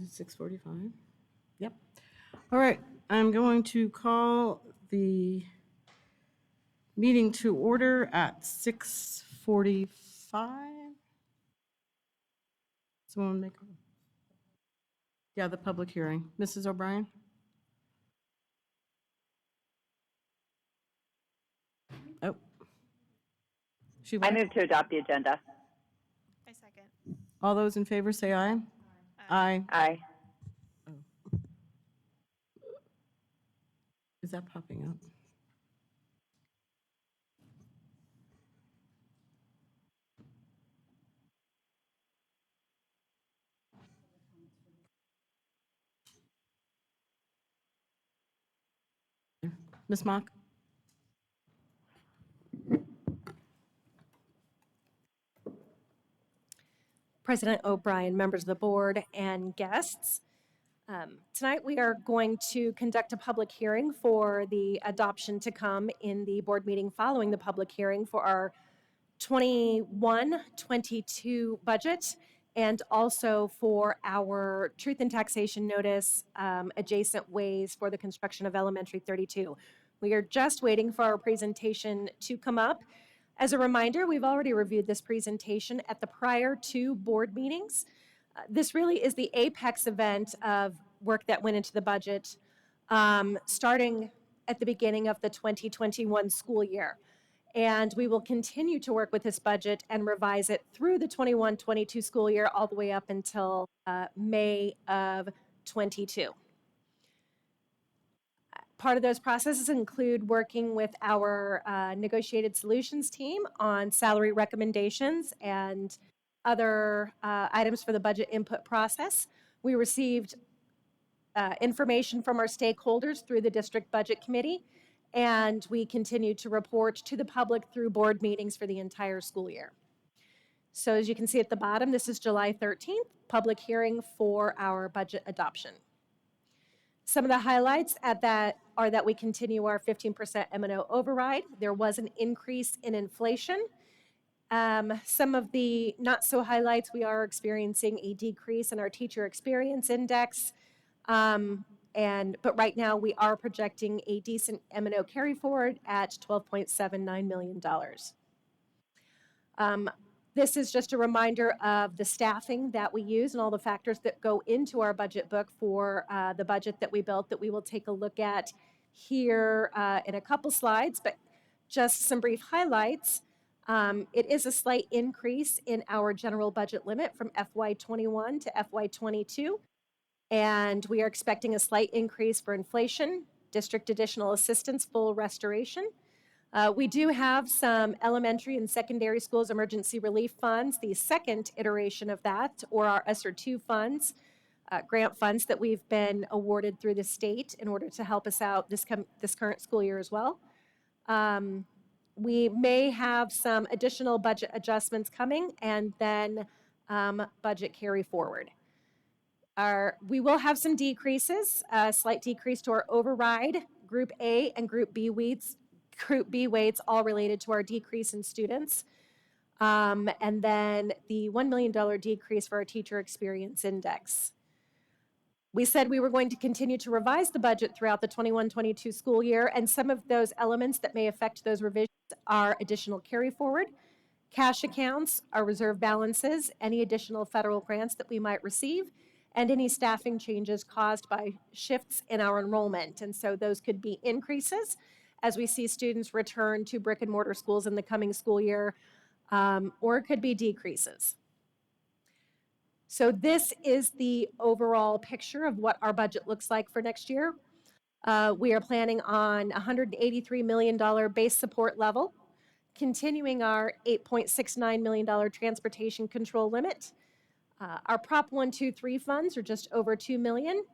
Is it 6:45? Yep. All right, I'm going to call the meeting to order at 6:45. Someone make, yeah, the public hearing. Mrs. O'Brien? Oh. She I what? move to adopt the agenda. I second. All those in favor say aye. Aye. Aye. Oh. Is that popping up? Ms. Mock? President O'Brien, members of the board, and guests. Tonight we are going to conduct a public hearing for the adoption to come in the board meeting following the public hearing for our 21-22 budget and also for our truth and taxation notice adjacent ways for the construction of Elementary 32. We are just waiting for our presentation to come up. As a reminder, we've already reviewed this presentation at the prior two board meetings. This really is the apex event of work that went into the budget starting at the beginning of the 2021 school year. And we will continue to work with this budget and revise it through the 21-22 school year all the way up until May of 22. Part of those processes include working with our negotiated solutions team on salary recommendations and other items for the budget input process. We received information from our stakeholders through the district budget committee, and we continue to report to the public through board meetings for the entire school year. So as you can see at the bottom, this is July 13th, public hearing for our budget adoption. Some of the highlights at that are that we continue our 15% M&O override. There was an increase in inflation. Some of the not so highlights, we are experiencing a decrease in our teacher experience index. But right now we are projecting a decent M&O carry forward at $12.79 million. This is just a reminder of the staffing that we use and all the factors that go into our budget book for the budget that we built that we will take a look at here in a couple slides, but just some brief highlights. It is a slight increase in our general budget limit from FY21 to FY22, and we are expecting a slight increase for inflation, district additional assistance, full restoration. We do have some elementary and secondary schools emergency relief funds, the second iteration of that, or our ESSER 2 funds, grant funds that we've been awarded through the state in order to help us out this current school year as well. We may have some additional budget adjustments coming and then budget carry forward. We will have some decreases, a slight decrease to our override, Group A and Group B weights, all related to our decrease in students. And then the $1 million decrease for our teacher experience index. We said we were going to continue to revise the budget throughout the 21-22 school year, and some of those elements that may affect those revisions are additional carry forward, cash accounts, our reserve balances, any additional federal grants that we might receive, and any staffing changes caused by shifts in our enrollment. And so those could be increases as we see students return to brick and mortar schools in the coming school year, or it could be decreases. So this is the overall picture of what our budget looks like for next year. We are planning on $183 million base support level, continuing our $8.69 million transportation control limit. Our Prop 123 funds are just over $2 million,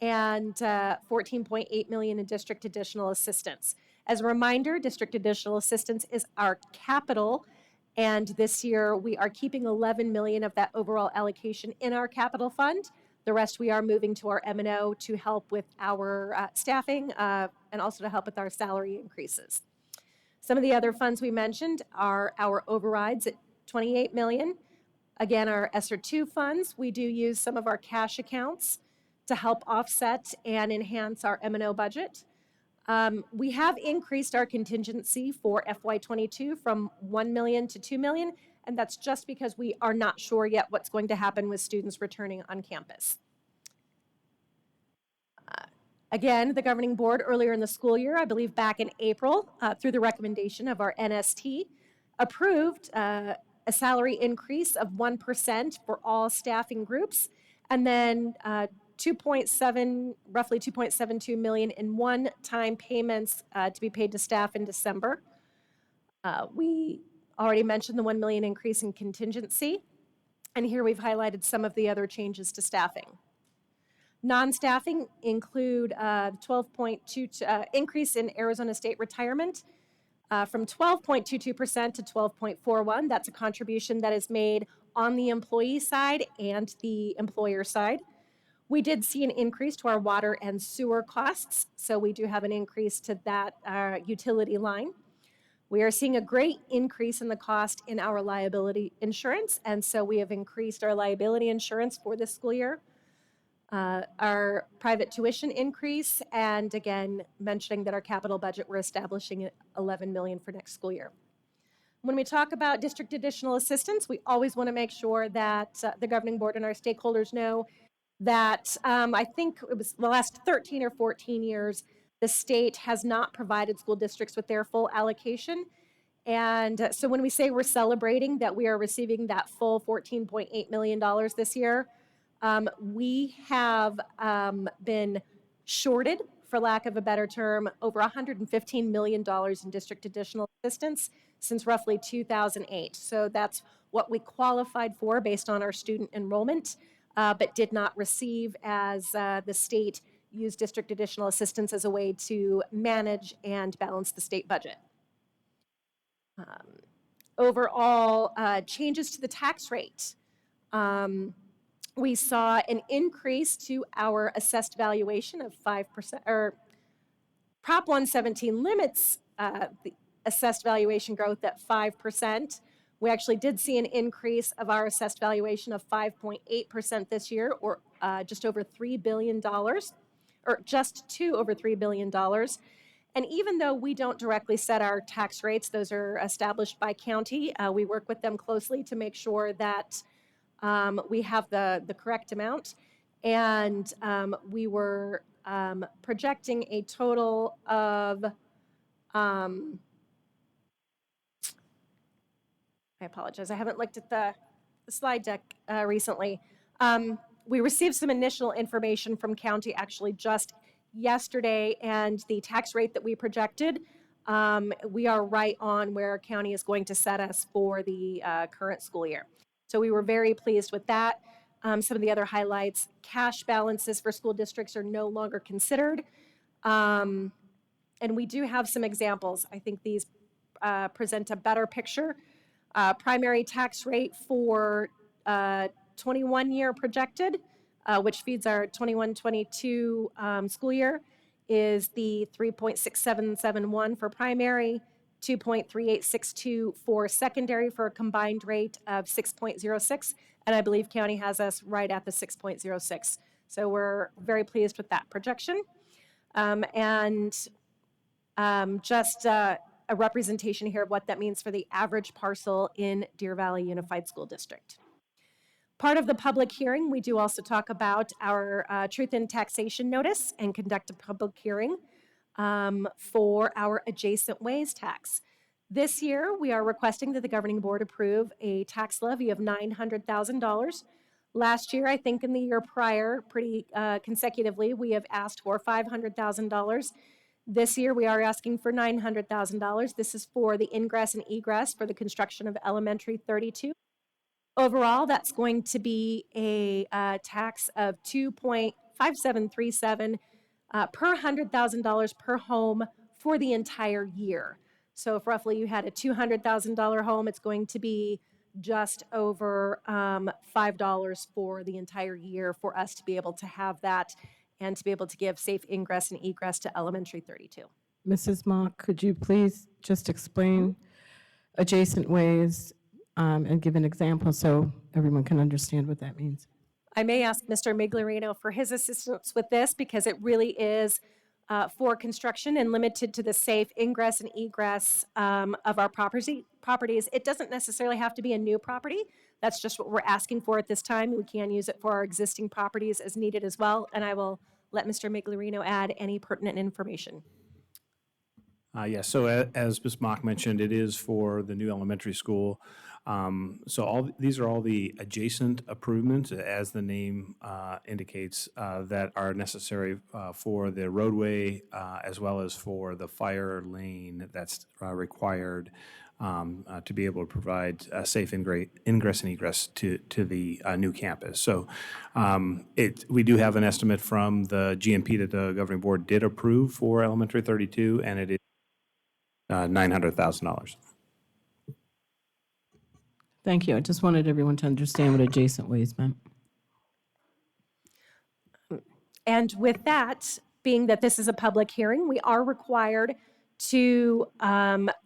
and $14.8 million in district additional assistance. As a reminder, district additional assistance is our capital, and this year we are keeping $11 million of that overall allocation in our capital fund. The rest we are moving to our M&O to help with our staffing and also to help with our salary increases. Some of the other funds we mentioned are our overrides at $28 million, Again, our ESSER 2 funds, we do use some of our cash accounts to help offset and enhance our M&O budget. We have increased our contingency for FY22 from 1 million to 2 million, and that's just because we are not sure yet what's going to happen with students returning on campus. Again, the governing board earlier in the school year, I believe back in April, through the recommendation of our NST, approved a salary increase of 1% for all staffing groups, and then roughly 2.72 million in one-time payments to be paid to staff in December. We already mentioned the 1 million increase in contingency, and here we've highlighted some of the other changes to staffing. Non-staffing include 12.2 increase in Arizona State retirement from 12.22% to 12.41. That's a contribution that is made on the employee side and the employer side. We did see an increase to our water and sewer costs, so we do have an increase to that utility line. We are seeing a great increase in the cost in our liability insurance, and so we have increased our liability insurance for this school year. Our private tuition increase, and again, mentioning that our capital budget, we're establishing at 11 million for next school year. When we talk about district additional assistance, we always want to make sure that the governing board and our stakeholders know that I think it was the last 13 or 14 years, the state has not provided school districts with their full allocation. And so when we say we're celebrating that we are receiving that full $14.8 million this year, we have been shorted, for lack of a better term, over $115 million in district additional assistance since roughly 2008. So that's what we qualified for based on our student enrollment, but did not receive as the state used district additional assistance as a way to manage and balance the state budget. Overall, changes to the tax rate. We saw an increase to our assessed valuation of 5%, or Prop 117 limits the assessed valuation growth at 5%. We actually did see an increase of our assessed valuation of 5.8% this year, or just over $3 billion, or just to over $3 billion. And even though we don't directly set our tax rates, those are established by county, we work with them closely to make sure that we have the correct amount. And we were projecting a total of, I apologize, I haven't looked at the slide deck recently. We received some initial information from county actually just yesterday, and the tax rate that we projected, we are right on where county is going to set us for the current school year. So we were very pleased with that. Some of the other highlights, cash balances for school districts are no longer considered. And we do have some examples. I think these present a better picture. Primary tax rate for 21-year projected, which feeds our 21-22 school year, is the 3.6771 for primary, 2.3862 for secondary, for a combined rate of 6.06, and I believe county has us right at the 6.06. So we're very pleased with that projection. Just a representation here of what that means for the average parcel in Deer Valley Unified School District. Part of the public hearing, we do also talk about our truth in taxation notice and conduct a public hearing for our adjacent ways tax. This year, we are requesting that the governing board approve a tax levy of $900,000. Last year, I think in the year prior, pretty consecutively, we have asked for $500,000. This year, we are asking for $900,000. This is for the ingress and egress for the construction of Elementary 32. Overall, that's going to be a tax of $2.5737 per $100,000 per home for the entire year. So if roughly you had a $200,000 home, it's going to be just over $5 for the entire year for us to be able to have that and to be able to give safe ingress and egress to Elementary 32. Mrs. Mock, could you please just explain adjacent ways and give an example so everyone can understand what that means. I may ask Mr. Miglerino for his assistance with this because it really is for construction and limited to the safe ingress and egress of our properties. It doesn't necessarily have to be a new property. That's just what we're asking for at this time. We can use it for our existing properties as needed as well. And I will let Mr. Miglerino add any pertinent information. Yes, so as Ms. Mock mentioned, it is for the new elementary school. So these are all the adjacent improvements, as the name indicates, that are necessary for the roadway as well as for the fire lane that's required to be able to provide safe ingress and egress to the new campus. So we do have an estimate from the GMP that the governing board did approve for elementary 32, and it is $900,000. Thank you. I just wanted everyone to understand what adjacent ways meant. And with that, being that this is a public hearing, we are required to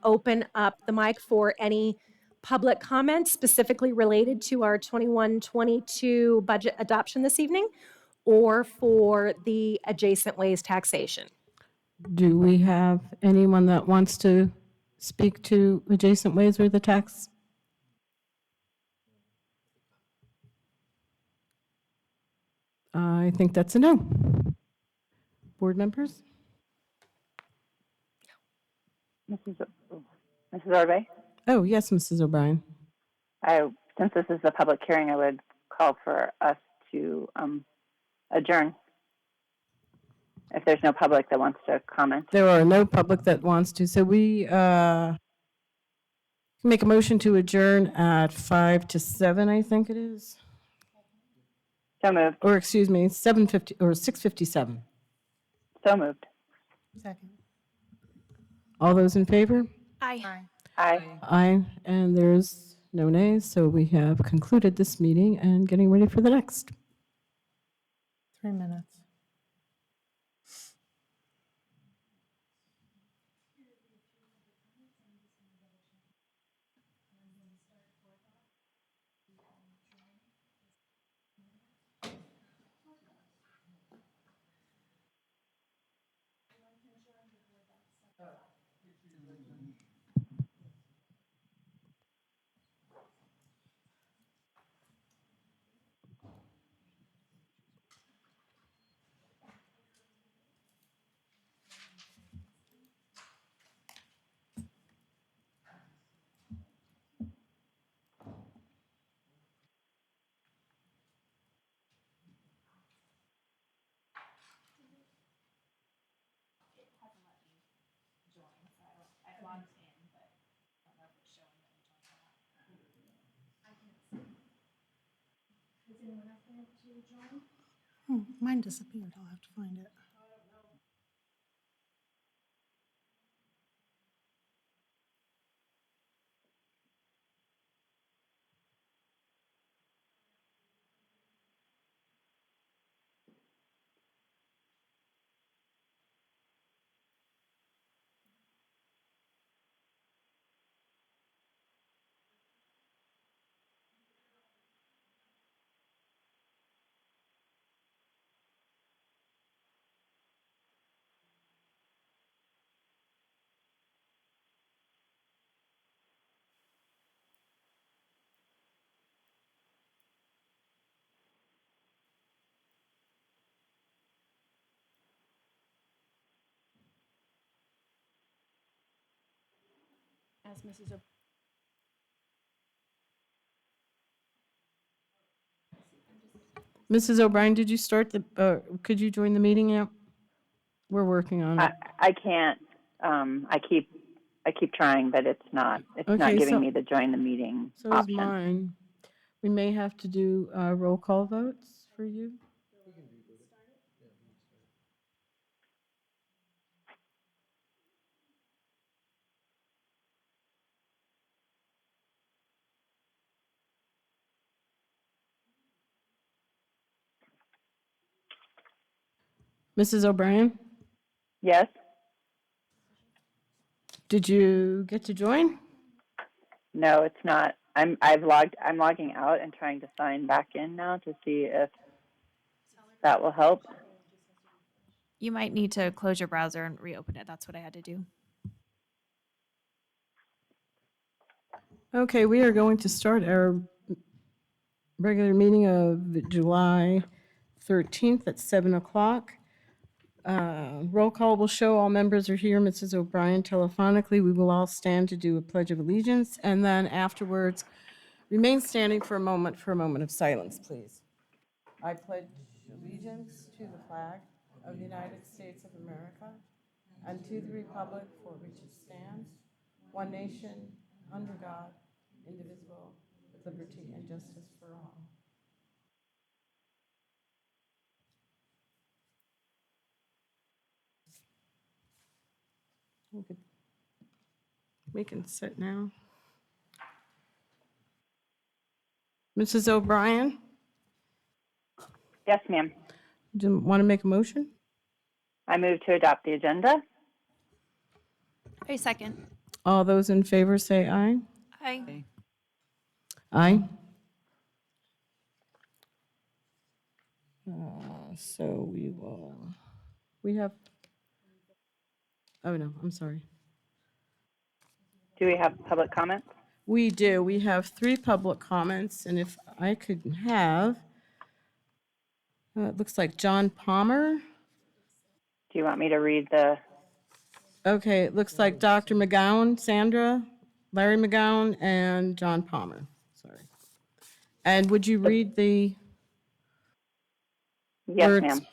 open up the mic for any public comments specifically related to our 21-22 budget adoption this evening or for the adjacent ways taxation. Do we have anyone that wants to speak to adjacent ways or the tax? I think that's a no. Board members? Mrs. Orbe? Oh, yes, Mrs. O'Brien. Since this is a public hearing, I would call for us to adjourn. If there's no public that wants to comment. There are no public that wants to, so we make a motion to adjourn at 5 to 7, I think it is. So moved. Or excuse me, 7:50 or 6:57. So moved. Second. All those in favor? Aye. Aye. Aye, and there's no nays, so we have concluded this meeting and getting ready for the next. 3 minutes. Mine disappeared. I'll have to find it. As Mrs. Mrs. O'Brien, did you start could you join the meeting yet? We're working on it. I can't. I keep trying, but it's not Okay, giving so- me the join the meeting So is option. mine. We may have to do roll call votes for you. Mrs. O'Brien, Yes. did you get to join? No, it's not I'm logging out and trying to sign back in now to see if that will help. You might need to close your browser and reopen it. That's what I had to do. Okay, we are going to start our regular meeting of July 13th at 7 o'clock. Roll call will show all members are here. Mrs. O'Brien telephonically. We will all stand to do a pledge of allegiance, and then afterwards, remain standing for a moment of silence, please. I pledge allegiance to the flag of the United States of America and to the republic for which it stands, one nation, under God, indivisible, with liberty and justice for all. We can sit now. Mrs. O'Brien, Yes, ma'am. do you want to make a motion? I move to adopt the agenda. A second. All those in favor say aye. Aye. Aye. So we have, oh no, I'm sorry. Do we have public comments? We do. We have 3 public comments, and if I could have, it looks like John Palmer. Do you want me to read the? Okay, it looks like Dr. McGowan, Sandra, Larry McGowan, and John Palmer. Sorry. And would you read the Yes, words? ma'am.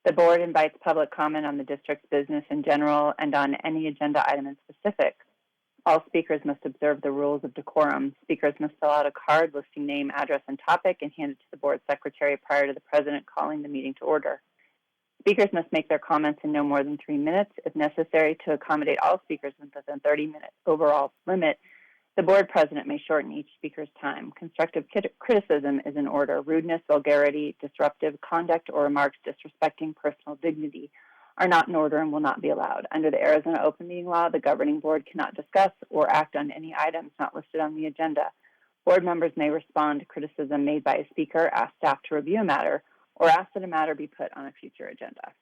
The board invites public comment on the district's business in general and on any agenda item in specific. All speakers must observe the rules of decorum. Speakers must fill out a card listing name, address, and topic and hand it to the board secretary prior to the president calling the meeting to order. Speakers must make their comments in no more than 3 minutes. If necessary, to accommodate all speakers within 30-minute overall limit, the board president may shorten each speaker's time. Constructive criticism is in order. Rudeness, vulgarity, disruptive conduct, or remarks disrespecting personal dignity are not in order and will not be allowed. Under the Arizona Open Meeting Law, the governing board cannot discuss or act on any items not listed on the agenda. Board members may respond to criticism made by a speaker, ask staff to review a matter, or ask that a matter be put on a future agenda.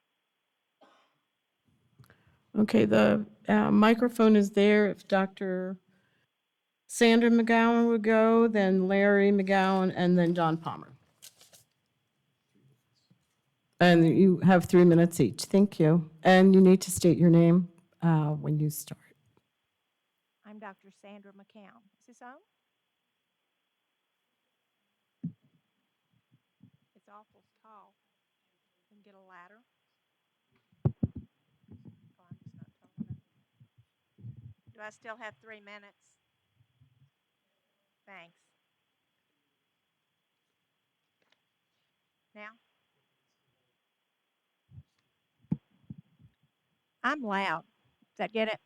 Okay, the microphone is there. If Dr. Sandra McGowan would go, then Larry McGowan, and then John Palmer. And you have 3 minutes each. Thank you. And you need to state your name when you start. I'm Dr. Sandra McCown. Is this on? It's awful tall. Can get a ladder. Oh, I'm just not tall enough. Do I still have 3 minutes? Thanks. Now? I'm loud. Does that get it?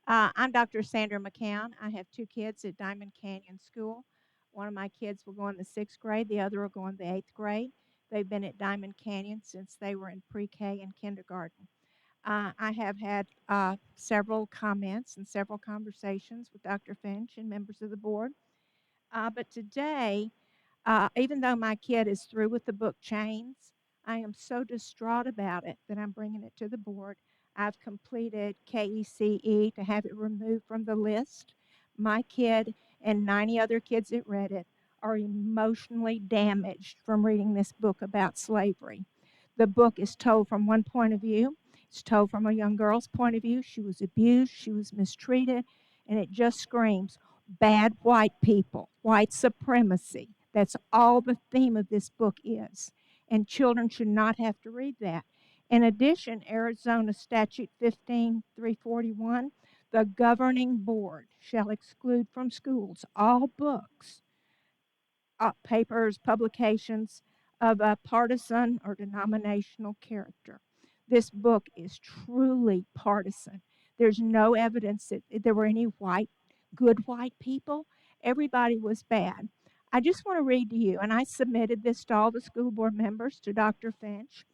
I'm Dr. Sandra McCown. I have 2 kids at Diamond Canyon School. One of my kids will go in the 6th grade. The other will go in the 8th grade. They've been at Diamond Canyon since they were in pre-K and kindergarten. I have had several comments and several conversations with Dr. Finch and members of the board. But today, even though my kid is through with the book Chains, I am so distraught about it that I'm bringing it to the board. I've completed KECE to have it removed from the list. My kid and 90 other kids that read it are emotionally damaged from reading this book about slavery. The book is told from one point of view. It's told from a young girl's point of view. She was abused, she was mistreated, and it just screams bad white people, white supremacy. That's all the theme of this book is. And children should not have to read that. In addition, Arizona Statute 15341, the governing board shall exclude from schools all books, papers, publications of a partisan or denominational character. This book is truly partisan. There's no evidence that there were any good white people. Everybody was bad. I just want to read to you, and I submitted this to all the school board members, to Dr. Finch,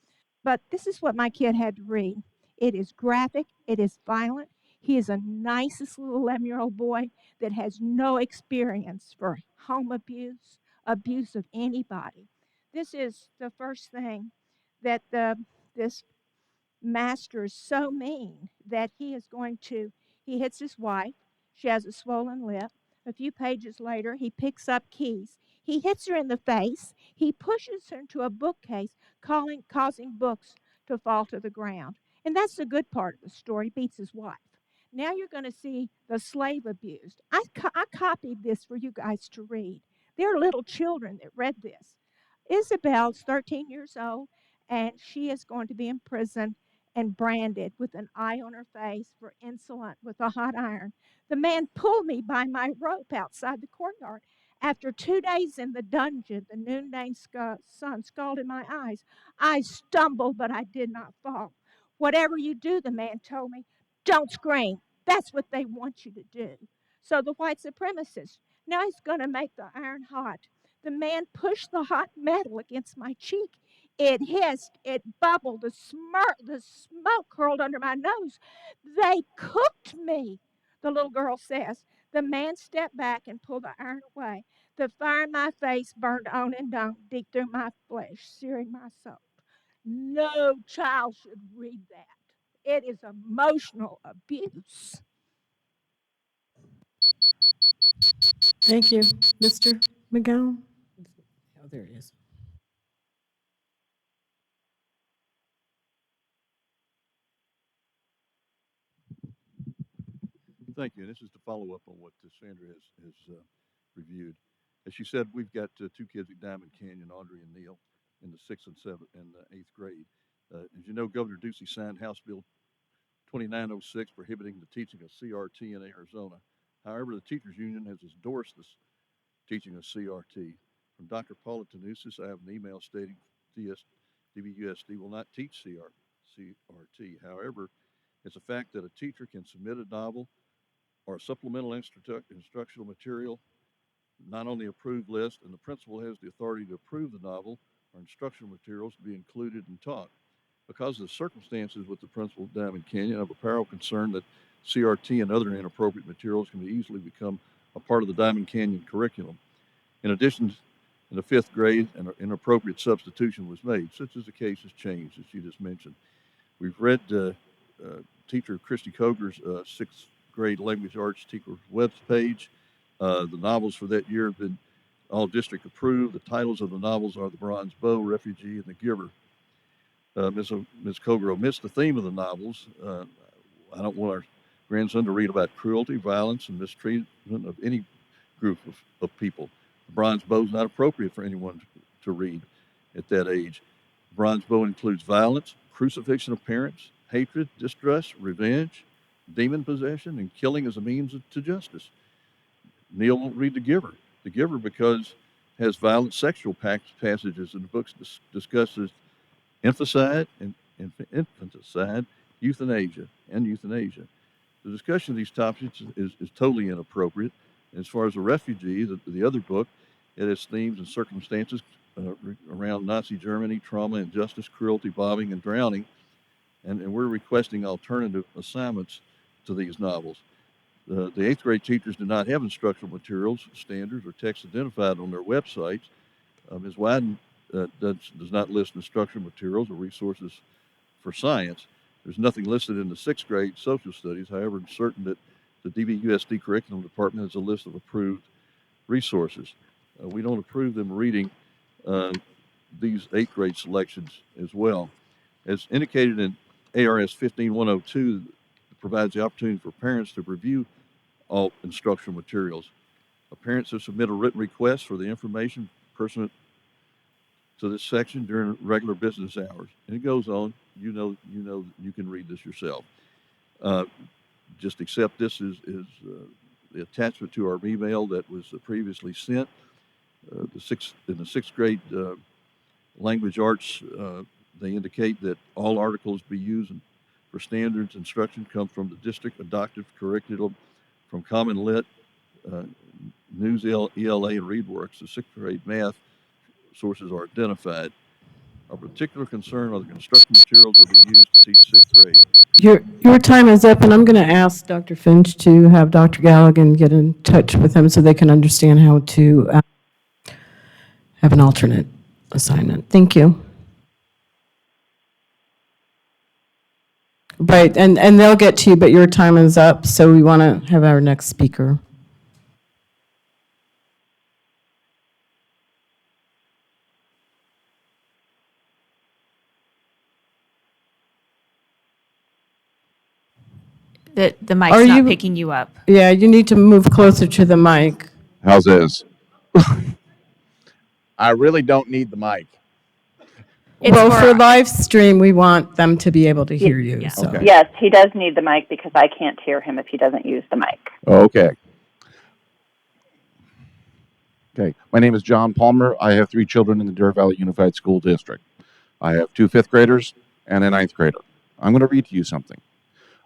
but this is what my kid had to read. It is graphic, it is violent. He is a nicest little 11-year-old boy that has no experience for home abuse of anybody. This is the first thing that this master is so mean that he hits his wife. She has a swollen lip. A few pages later, he picks up keys. He hits her in the face. He pushes her into a bookcase, causing books to fall to the ground. And that's the good part of the story. He beats his wife. Now you're going to see the slave abused. I copied this for you guys to read. There are little children that read this. Isabel's 13 years old, and she is going to be in prison and branded with an eye on her face for insolent with a hot iron. The man pulled me by my rope outside the courtyard. After 2 days in the dungeon, the noonday sun scalded my eyes. I stumbled, but I did not fall. Whatever you do, the man told me, don't scream. That's what they want you to do. So the white supremacist, now he's going to make the iron hot. The man pushed the hot metal against my cheek. It hissed, it bubbled, the smoke curled under my nose. They cooked me, the little girl says. The man stepped back and pulled the iron away. The fire in my face burned on and on, deep through my flesh, searing my soul. No child should read that. It is emotional abuse. Thank you. Mr. McGowan? Oh, there it is. Thank you. And this is to follow up on what Sandra has reviewed. As she said, we've got two kids at Diamond Canyon, Audrey and Neil, in the 6th and 7th and 8th grade. As you know, Governor Ducey signed House Bill 2906 prohibiting the teaching of CRT in Arizona. However, the Teachers Union has endorsed this teaching of CRT. From Dr. Paula Tanusis, I have an email stating DVUSD will not teach CRT. However, it's a fact that a teacher can submit a novel or a supplemental instructional material, not on the approved list, and the principal has the authority to approve the novel or instructional materials to be included and taught. Because of the circumstances with the principal of Diamond Canyon, I have a powerful concern that CRT and other inappropriate materials can easily become a part of the Diamond Canyon curriculum. In addition, in the 5th grade, an inappropriate substitution was made, such as the case has changed, as you just mentioned. We've read teacher Christy Koger's 6th grade language arts teacher web page. The novels for that year have been all district approved. The titles of the novels are The Bronze Bow, Refugee, and The Giver. Ms. Koger omits the theme of the novels. I don't want our grandson to read about cruelty, violence, and mistreatment of any group of people. The Bronze Bow is not appropriate for anyone to read at that age. The Bronze Bow includes violence, crucifixion of parents, hatred, distrust, revenge, demon possession, and killing as a means to justice. Neil won't read The Giver. The Giver because it has violent sexual passages in the books discusses infanticide, euthanasia. The discussion of these topics is totally inappropriate. As far as the refugee, the other book, it has themes and circumstances around Nazi Germany, trauma, injustice, cruelty, bombing, and drowning. And we're requesting alternative assignments to these novels. The 8th grade teachers do not have instructional materials, standards, or text identified on their websites. Ms. Wyden does not list instructional materials or resources for science. There's nothing listed in the 6th grade social studies. However, I'm certain that the DVUSD curriculum department has a list of approved resources. We don't approve them reading these 8th grade selections as well. As indicated in ARS 15102, it provides the opportunity for parents to review all instructional materials. Parents have submitted a written request for the information pursuant to this section during regular business hours. And it goes on. You know, you can read this yourself. Just accept this as the attachment to our email that was previously sent. In the 6th grade language arts, they indicate that all articles be used for standards instruction come from the district adopted curriculum from Common Lit, News ELA, and ReadWorks. The 6th grade math sources are identified. Of particular concern are the construction materials that will be used to teach sixth grade. Your time is up, and I'm going to ask Dr. Finch to have Dr. Galligan get in touch with them so they can understand how to have an alternate assignment. Thank you. Right, and they'll get to you, but your time is up, so we want to have our next speaker. The mic's Are not you- picking you up. Yeah, you need to move closer to the mic. How's this? I really don't need the mic. It's Well, for for our- live stream, we want them to be able to hear you, Yeah. so. Okay. Yes, he does need the mic because I can't hear him if he doesn't use the mic. Okay. Okay. My name is John Palmer. I have 3 children in the Deer Valley Unified School District. I have 2 fifth graders and a ninth grader. I'm going to read to you something.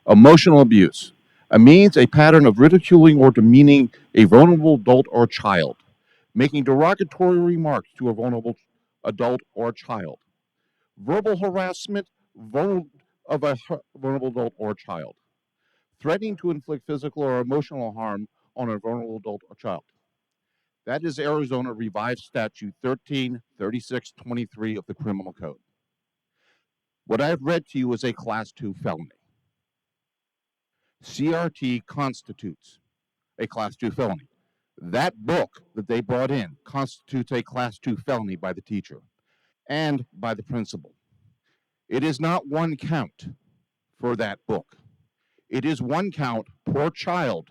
Emotional abuse. A means a pattern of ridiculing or demeaning a vulnerable adult or child, making derogatory remarks to a vulnerable adult or child, verbal harassment of a vulnerable adult or child, threatening to inflict physical or emotional harm on a vulnerable adult or child. That is Arizona Revised Statute 133623 of the Criminal Code. What I've read to you is a Class 2 felony. CRT constitutes a Class 2 felony. That book that they brought in constitutes a Class 2 felony by the teacher and by the principal. It is not one count for that book. It is one count per child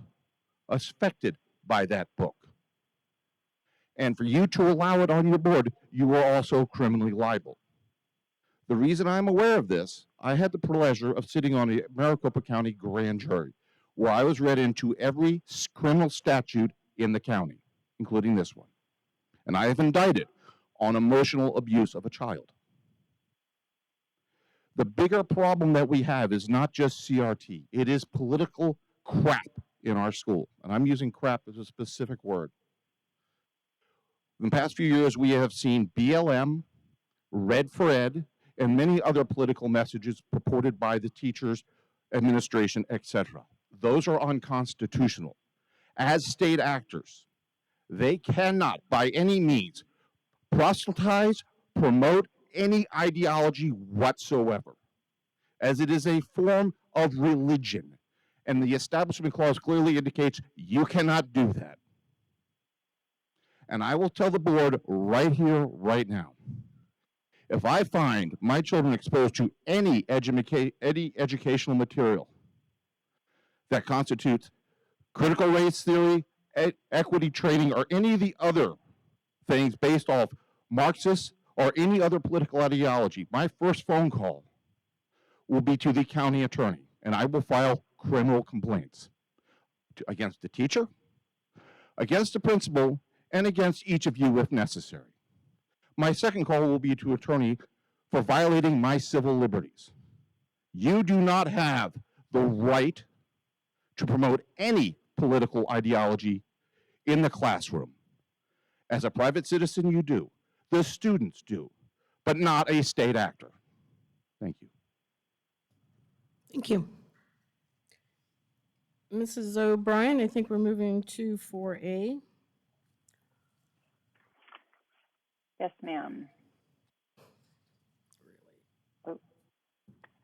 affected by that book. And for you to allow it on your board, you are also criminally liable. The reason I'm aware of this, I had the pleasure of sitting on the Maricopa County grand jury, where I was read into every criminal statute in the county, including this one. And I have indicted on emotional abuse of a child. The bigger problem that we have is not just CRT, it is political crap in our school. And I'm using crap as a specific word. In the past few years, we have seen BLM, Red for Ed, and many other political messages purported by the teachers, administration, etc. Those are unconstitutional. As state actors, they cannot, by any means, proselytize, promote any ideology whatsoever, as it is a form of religion. And the Establishment Clause clearly indicates you cannot do that. And I will tell the board right here, right now, if I find my children exposed to any educational material that constitutes critical race theory, equity training, or any of the other things based off Marxist or any other political ideology, my first phone call will be to the county attorney, and I will file criminal complaints against the teacher, against the principal, and against each of you if necessary. My second call will be to attorney for violating my civil liberties. You do not have the right to promote any political ideology in the classroom. As a private citizen, you do. The students do, but not a state actor. Thank you. Thank you. Mrs. O'Brien, I think we're moving to 4A. Yes, ma'am.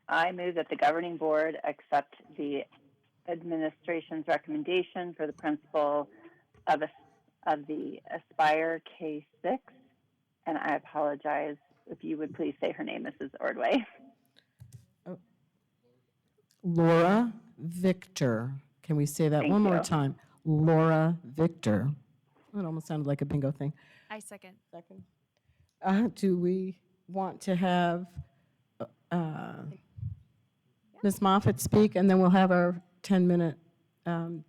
I move that the governing board accept the administration's recommendation for the principal of the Aspire K6. And I apologize if you would please say her name, Mrs. Ordway. Laura Victor. Can we say that Thank one more you. time? Laura Victor. It almost sounded like a bingo thing. I second. Do we want to have Ms. Moffett speak, and then we'll have our 10-minute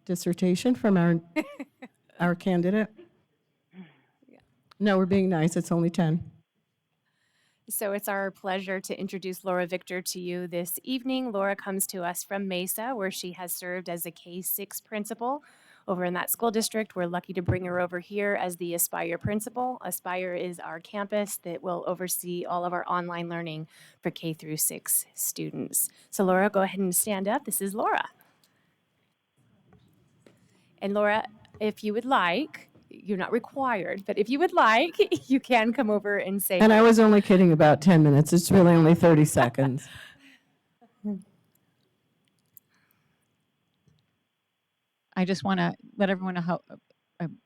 dissertation from our candidate? No, we're being nice. It's only 10. So it's our pleasure to introduce Laura Victor to you this evening. Laura comes to us from Mesa, where she has served as a K-6 principal over in that school district. We're lucky to bring her over here as the Aspire principal. Aspire is our campus that will oversee all of our online learning for K through 6 students. So Laura, go ahead and stand up. This is Laura. And Laura, if you would like, you're not required, but if you would like, you can come over and say And I hello. was only kidding about 10 minutes. It's really only 30 seconds. I just want to let everyone know how,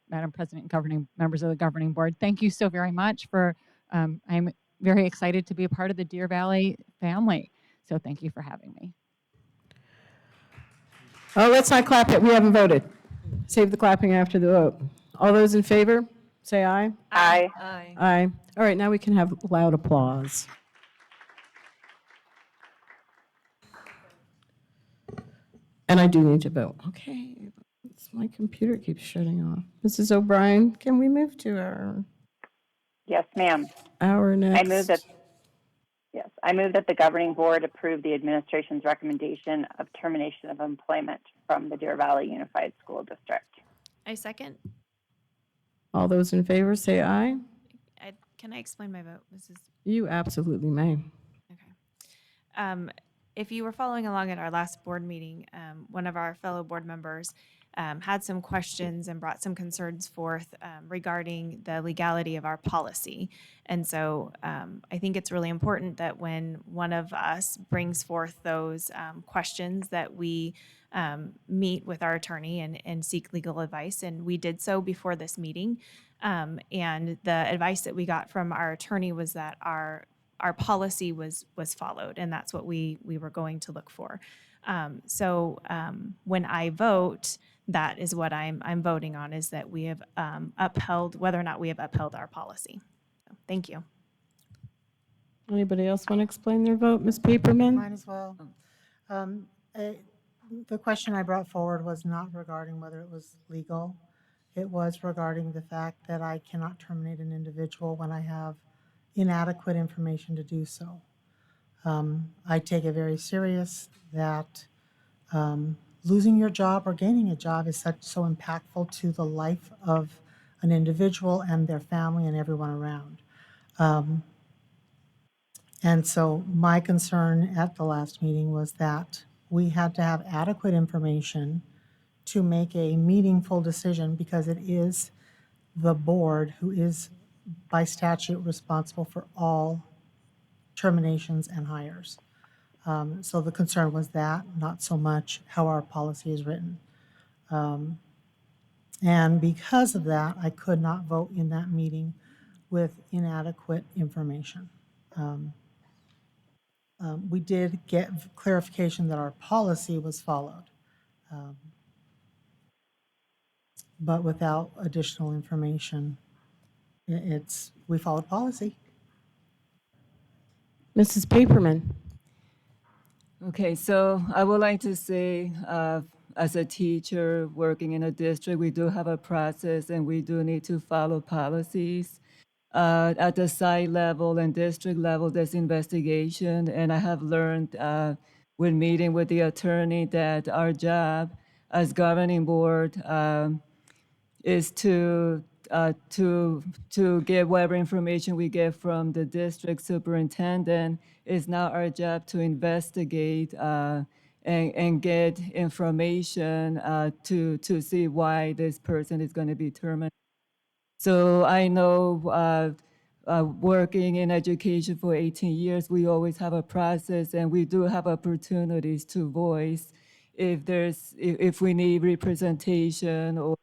Madam President and governing members of the governing board, thank you so very much for, I'm very excited to be a part of the Deer Valley family. So thank you for having me. Oh, let's not clap it. We haven't voted. Save the clapping after the vote. All those in favor, say aye. Aye. Aye. All right, now we can have loud applause. And I do need to vote. Okay. My computer keeps shutting off. Mrs. O'Brien, can we move to Yes, ma'am. our next? I move that the governing board approve the administration's recommendation of termination of employment from the Deer Valley Unified School District. I second. All those in favor, say aye. Can I explain my vote, Mrs.? You absolutely may. Okay. If you were following along at our last board meeting, one of our fellow board members had some questions and brought some concerns forth regarding the legality of our policy. And so I think it's really important that when one of us brings forth those questions that we meet with our attorney and seek legal advice. And we did so before this meeting. And the advice that we got from our attorney was that our policy was followed, and that's what we were going to look for. So when I vote, that is what I'm voting on, is that we have upheld, whether or not we have upheld our policy. So, thank you. Anybody else want to explain their vote? Ms. Paperman? Mine as well. The question I brought forward was not regarding whether it was legal. It was regarding the fact that I cannot terminate an individual when I have inadequate information to do so. I take it very serious that losing your job or gaining a job is so impactful to the life of an individual and their family and everyone around. And so my concern at the last meeting was that we had to have adequate information to make a meaningful decision, because it is the board who is by statute responsible for all terminations and hires. So the concern was that, not so much how our policy is written. And because of that, I could not vote in that meeting with inadequate information. We did get clarification that our policy was followed, but without additional information, we followed policy. Mrs. Paperman? Okay, so I would like to say, as a teacher working in a district, we do have a process and we do need to follow policies. At the site level and district level, there's investigation, and I have learned when meeting with the attorney that our job as governing board is to get whatever information we get from the district superintendent. It's now our job to investigate and get information to see why this person is going to be terminated. So I know working in education for 18 years, we always have a process, and we do have opportunities to voice if we need representation or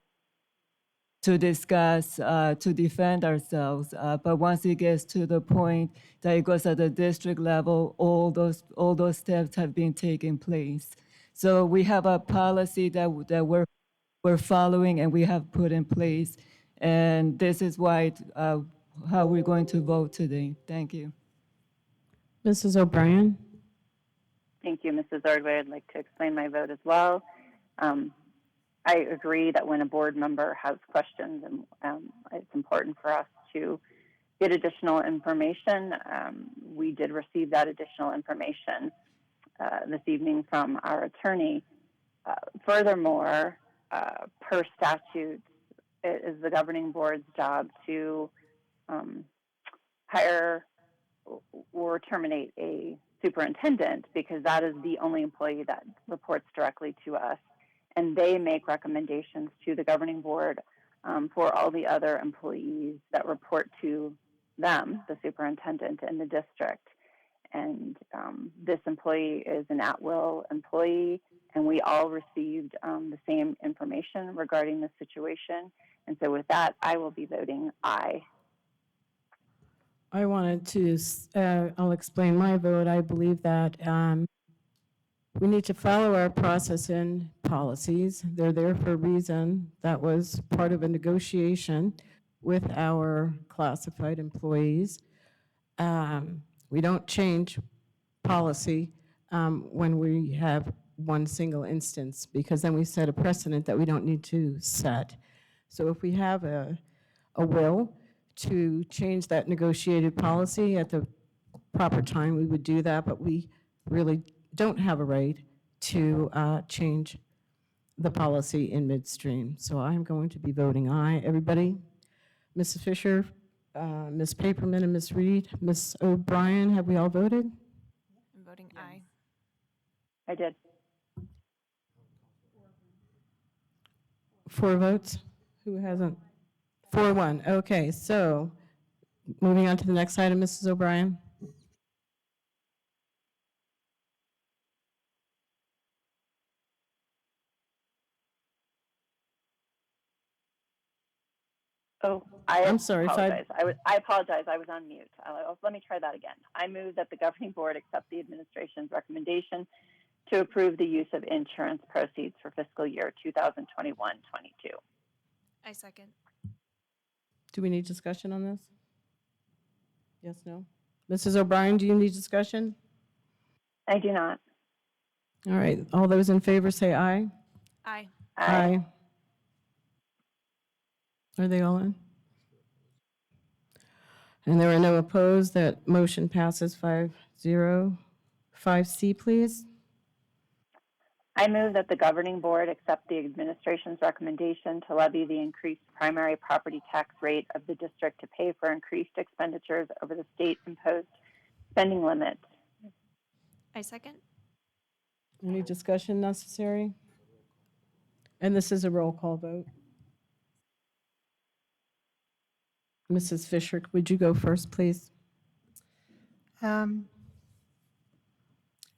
to discuss, to defend ourselves. But once it gets to the point that it goes at the district level, all those steps have been taking place. So we have a policy that we're following and we have put in place. And this is why, how we're going to vote today. Thank you. Mrs. O'Brien? Thank you, Mrs. Ordway. I'd like to explain my vote as well. I agree that when a board member has questions, and it's important for us to get additional information. We did receive that additional information this evening from our attorney. Furthermore, per statute, it is the governing board's job to hire or terminate a superintendent, because that is the only employee that reports directly to us. And they make recommendations to the governing board for all the other employees that report to them, the superintendent in the district. And this employee is an at-will employee, and we all received the same information regarding the situation. And so with that, I will be voting aye. I wanted to, I'll explain my vote. I believe that we need to follow our process and policies. They're there for a reason. That was part of a negotiation with our classified employees. We don't change policy when we have one single instance, because then we set a precedent that we don't need to set. So if we have a will to change that negotiated policy at the proper time, we would do that, but we really don't have a right to change the policy in midstream. So I'm going to be voting aye. Everybody? Mrs. Fisher, Ms. Paperman, and Ms. Reed, Ms. O'Brien, have we all voted? I'm voting aye. I did. 4 votes? Who hasn't? 4-1. Okay, so moving on to the next item, Mrs. O'Brien. Oh, I'm sorry, apologize. I apologize. I was on mute. Let me try that again. I move that the governing board accept the administration's recommendation to approve the use of insurance proceeds for fiscal year 2021-22. I second. Do we need discussion on this? Yes, no? Mrs. O'Brien, do you need discussion? I do not. All right, all those in favor say aye. Aye. Aye. Are they all in? And there are no opposed. That motion passes 5-0. 5C, please. I move that the governing board accept the administration's recommendation to levy the increased primary property tax rate of the district to pay for increased expenditures over the state-imposed spending limit. I second. Any discussion necessary? And this is a roll call vote. Mrs. Fisher, would you go first, please?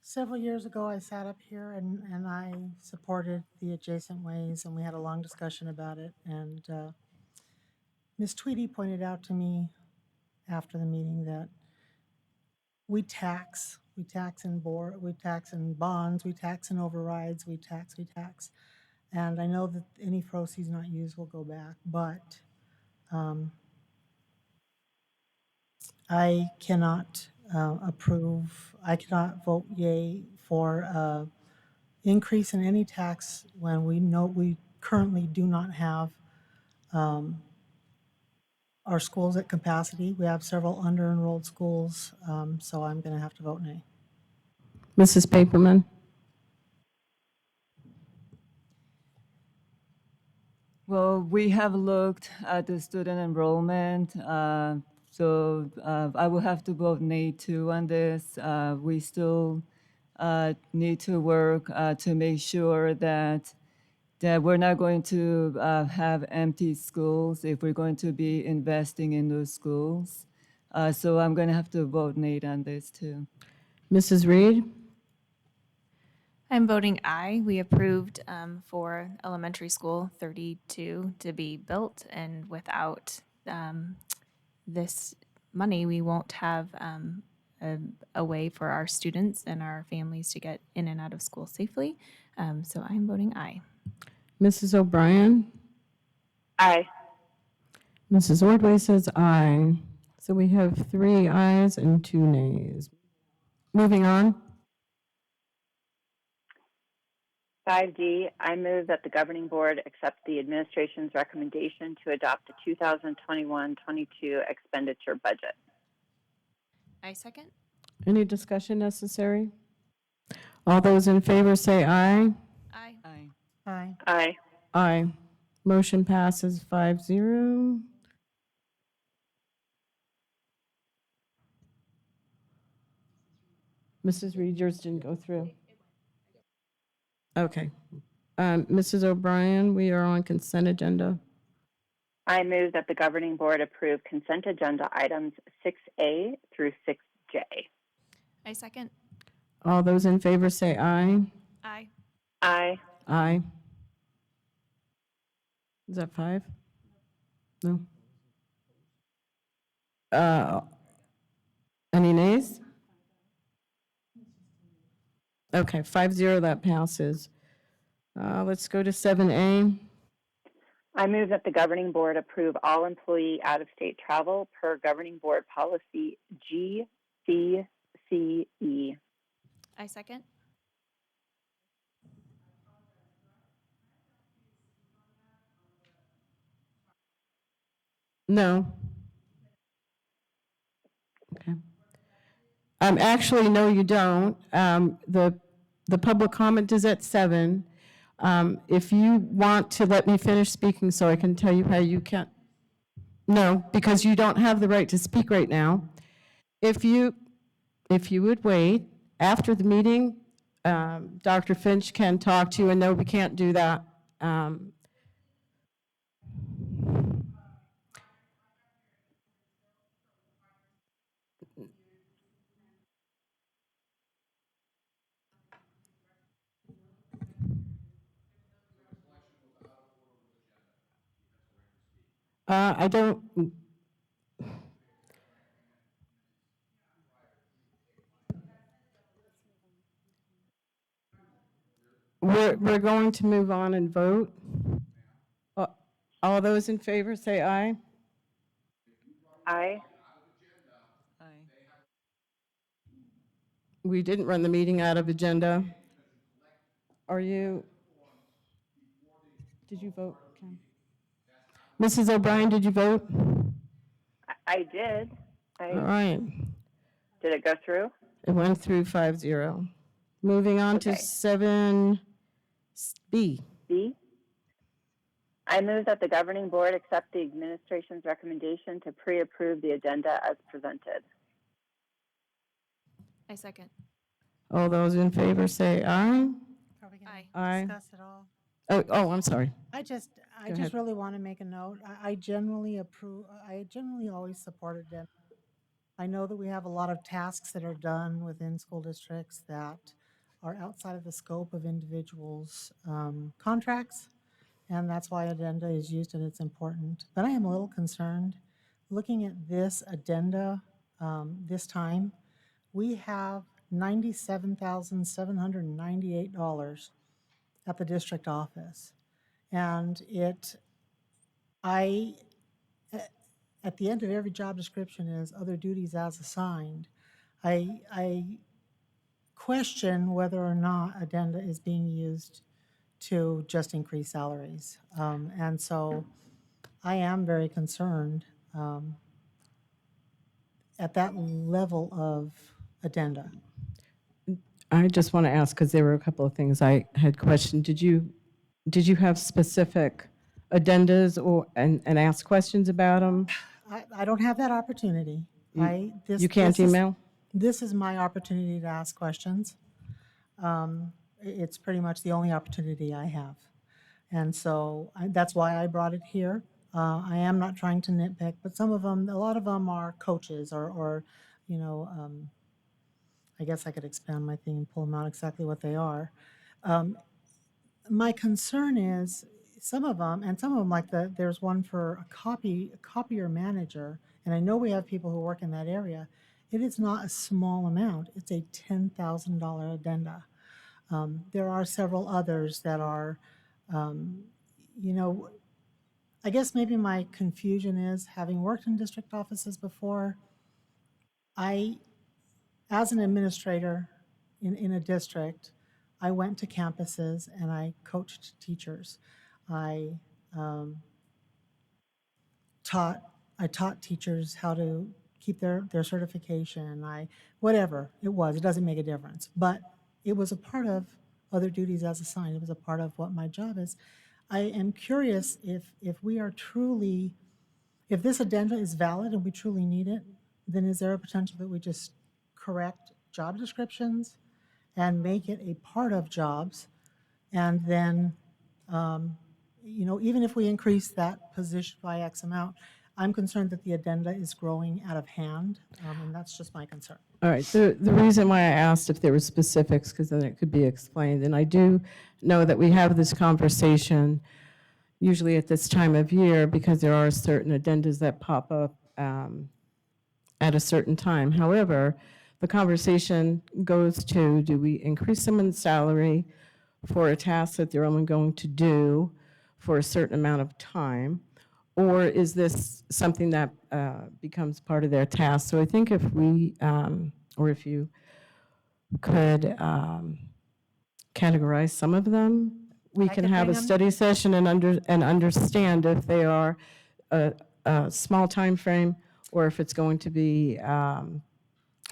Several years ago, I sat up here and I supported the adjacent ways, and we had a long discussion about it. And Ms. Tweedy pointed out to me after the meeting that we tax in board, we tax in bonds, we tax in overrides, we tax. And I know that any proceeds not used will go back, but I cannot I cannot vote yea for increase in any tax when we know we currently do not have our schools at capacity. We have several under-enrolled schools, so I'm going to have to vote nay. Mrs. Paperman? Well, we have looked at the student enrollment, so I will have to vote nay too on this. We still need to work to make sure that we're not going to have empty schools if we're going to be investing in those schools. So I'm going to have to vote nay on this too. Mrs. Reed? I'm voting aye. We approved for elementary school 32 to be built, and without this money, we won't have a way for our students and our families to get in and out of school safely. So I'm voting aye. Mrs. O'Brien? Aye. Mrs. Ordway says aye. So we have 3 ayes and 2 nays. Moving on. 5D, I move that the governing board accept the administration's recommendation to adopt a 2021-22 expenditure budget. I second. Any discussion necessary? All those in favor say aye. Aye. Aye. Aye. Aye. Aye. Motion passes 5-0. Mrs. Reed, yours didn't go through. Okay. Mrs. O'Brien, we are on consent agenda. I move that the governing board approve consent agenda items 6A through 6J. I second. All those in favor say aye. Aye. Aye. Aye. Is that 5? No. Any nays? Okay, 5-0, that passes. Let's go to 7A. I move that the governing board approve all employee out-of-state travel per governing board policy GCCE. I second. No. Okay. Actually, no, you don't. The public comment is at 7. If you want to let me finish speaking so I can tell you how you can. No, because you don't have the right to speak right now. If you would wait, after the meeting, Dr. Finch can talk to you, and no, we can't do that. I don't, we're going to move on and vote. All those in favor say aye. Aye. We didn't run the meeting out of agenda. Did you vote? Ken? Mrs. O'Brien, did you vote? I did. All right. Did it go through? It went through 5-0. Moving on to Okay. 7B. B. I move that the governing board accept the administration's recommendation to pre-approve the agenda as presented. I second. All those in favor say aye. Are we Aye. going to discuss it all? Oh, I'm sorry. I just ahead. really want to make a note. I generally always supported them. I know that we have a lot of tasks that are done within school districts that are outside of the scope of individuals' contracts, and that's why addenda is used and it's important. But I am a little concerned. Looking at this addenda this time, we have $97,798 at the district office. And at the end of every job description is other duties as assigned. I question whether or not addenda is being used to just increase salaries. And so I am very concerned at that level of addenda. I just want to ask, because there were a couple of things I had questioned. Did you have specific addendas and ask questions about them? I don't have that opportunity. You can't email? This is my opportunity to ask questions. It's pretty much the only opportunity I have. And so that's why I brought it here. I am not trying to nitpick, but a lot of them are coaches or I guess I could expand my thing and pull them out exactly what they are. My concern is some of them, like there's one for a copier manager, and I know we have people who work in that area. It is not a small amount. It's a $10,000 addenda. There are several others that are, I guess maybe my confusion is, having worked in district offices before, as an administrator in a district, I went to campuses and I coached teachers. I taught teachers how to keep their certification. Whatever it was, it doesn't make a difference. But it was a part of other duties as assigned. It was a part of what my job is. I am curious if we are truly, if this addenda is valid and we truly need it, then is there a potential that we just correct job descriptions and make it a part of jobs? And then, even if we increase that position by X amount, I'm concerned that the addenda is growing out of hand, and that's just my concern. All right, the reason why I asked if there were specifics, because then it could be explained, and I do know that we have this conversation usually at this time of year because there are certain addendas that pop up at a certain time. However, the conversation goes to, do we increase someone's salary for a task that they're only going to do for a certain amount of time? Or is this something that becomes part of their task? So I think if we, or if you could categorize some of them, we I can can have a bring 'em. study session and understand if they are a small time frame or if it's going to be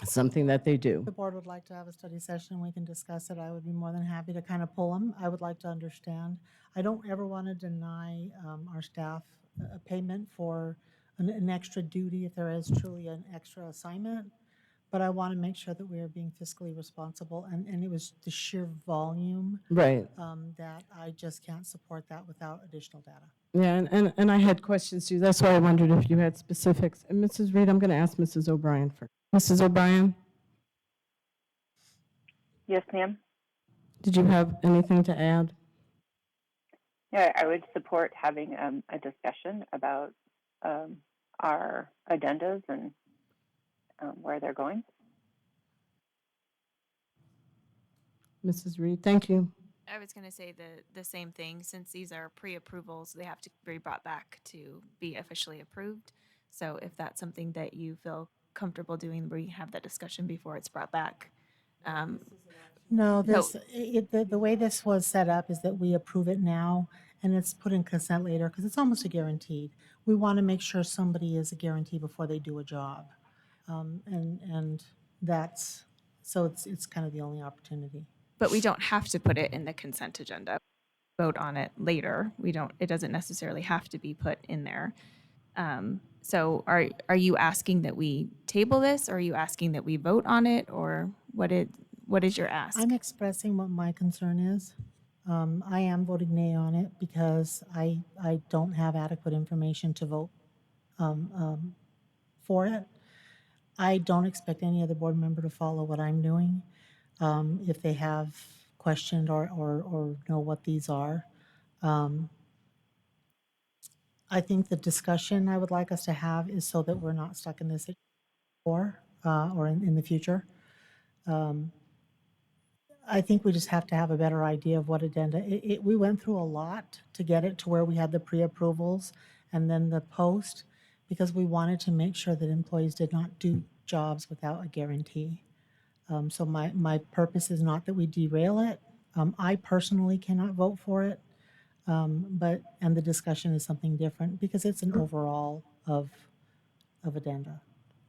something that they do. The board would like to have a study session, we can discuss it. I would be more than happy to kind of pull them. I would like to understand. I don't ever want to deny our staff a payment for an extra duty if there is truly an extra assignment, but I want to make sure that we are being fiscally responsible, and it was the sheer volume Right. that I just can't support that without additional data. Yeah, and I had questions too. That's why I wondered if you had specifics. And Mrs. Reed, I'm going to ask Mrs. O'Brien first. Mrs. O'Brien, Yes, ma'am. did you have anything to add? Yeah, I would support having a discussion about our addendas and where they're going. Mrs. Reed, thank you. I was going to say the same thing. Since these are pre-approvals, they have to be brought back to be officially approved. So if that's something that you feel comfortable doing, we have that discussion before it's brought back. No, the way this was set up is that we approve it now and it's put in consent later because it's almost a guaranteed. We want to make sure somebody is a guarantee before they do a job. And that's, so it's kind of the only opportunity. But we don't have to put it in the consent agenda. Vote on it later. It doesn't necessarily have to be put in there. So are you asking that we table this, or are you asking that we vote on it, or what is your ask? I'm expressing what my concern is. I am voting nay on it because I don't have adequate information to vote for it. I don't expect any other board member to follow what I'm doing. If they have questioned or know what these are. I think the discussion I would like us to have is so that we're not stuck in this or in the future. I think we just have to have a better idea of what addenda. We went through a lot to get it to where we had the pre-approvals and then the post, because we wanted to make sure that employees did not do jobs without a guarantee. So my purpose is not that we derail it. I personally cannot vote for it, and the discussion is something different because it's an overall of addenda.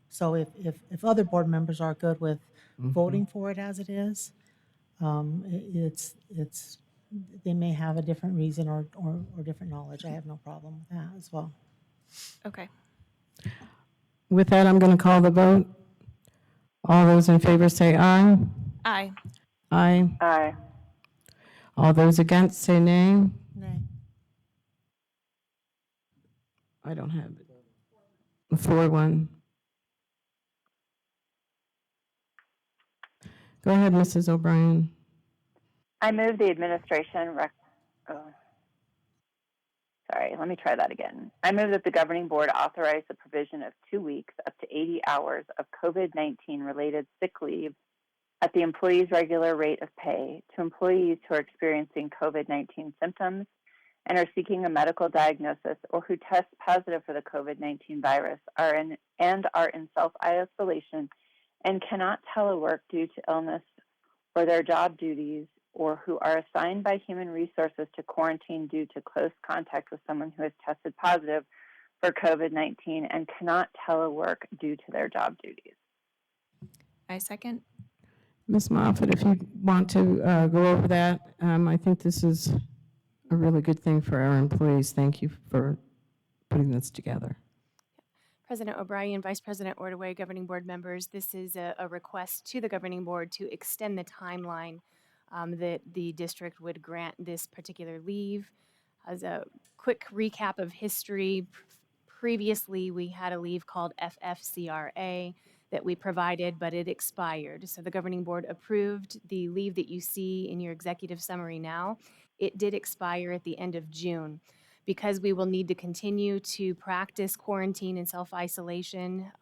So if other board members are good with voting for it as it is, they may have a different reason or different knowledge. I have no problem with that as well. Okay. With that, I'm going to call the vote. All those in favor say aye. Aye. Aye. Aye. All those against say nay. Nay. I don't have it. 4-1. Go ahead, Mrs. O'Brien. I move the administration sorry, let me try that again. I move that the governing board authorize the provision of 2 weeks up to 80 hours of COVID-19 related sick leave at the employee's regular rate of pay to employees who are experiencing COVID-19 symptoms and are seeking a medical diagnosis or who test positive for the COVID-19 virus and are in self-isolation and cannot telework due to illness or their job duties, or who are assigned by Human Resources to quarantine due to close contact with someone who has tested positive for COVID-19 and cannot telework due to their job duties. I second. Ms. Moffett, if you want to go over that, I think this is a really good thing for our employees. Thank you for putting this together. President O'Brien, Vice President Ordway, governing board members, this is a request to the governing board to extend the timeline that the district would grant this particular leave. As a quick recap of history, previously we had a leave called FFCRA that we provided, but it expired. So the governing board approved the leave that you see in your executive summary now. It did expire at the end of June. Because we will need to continue to practice quarantine and self-isolation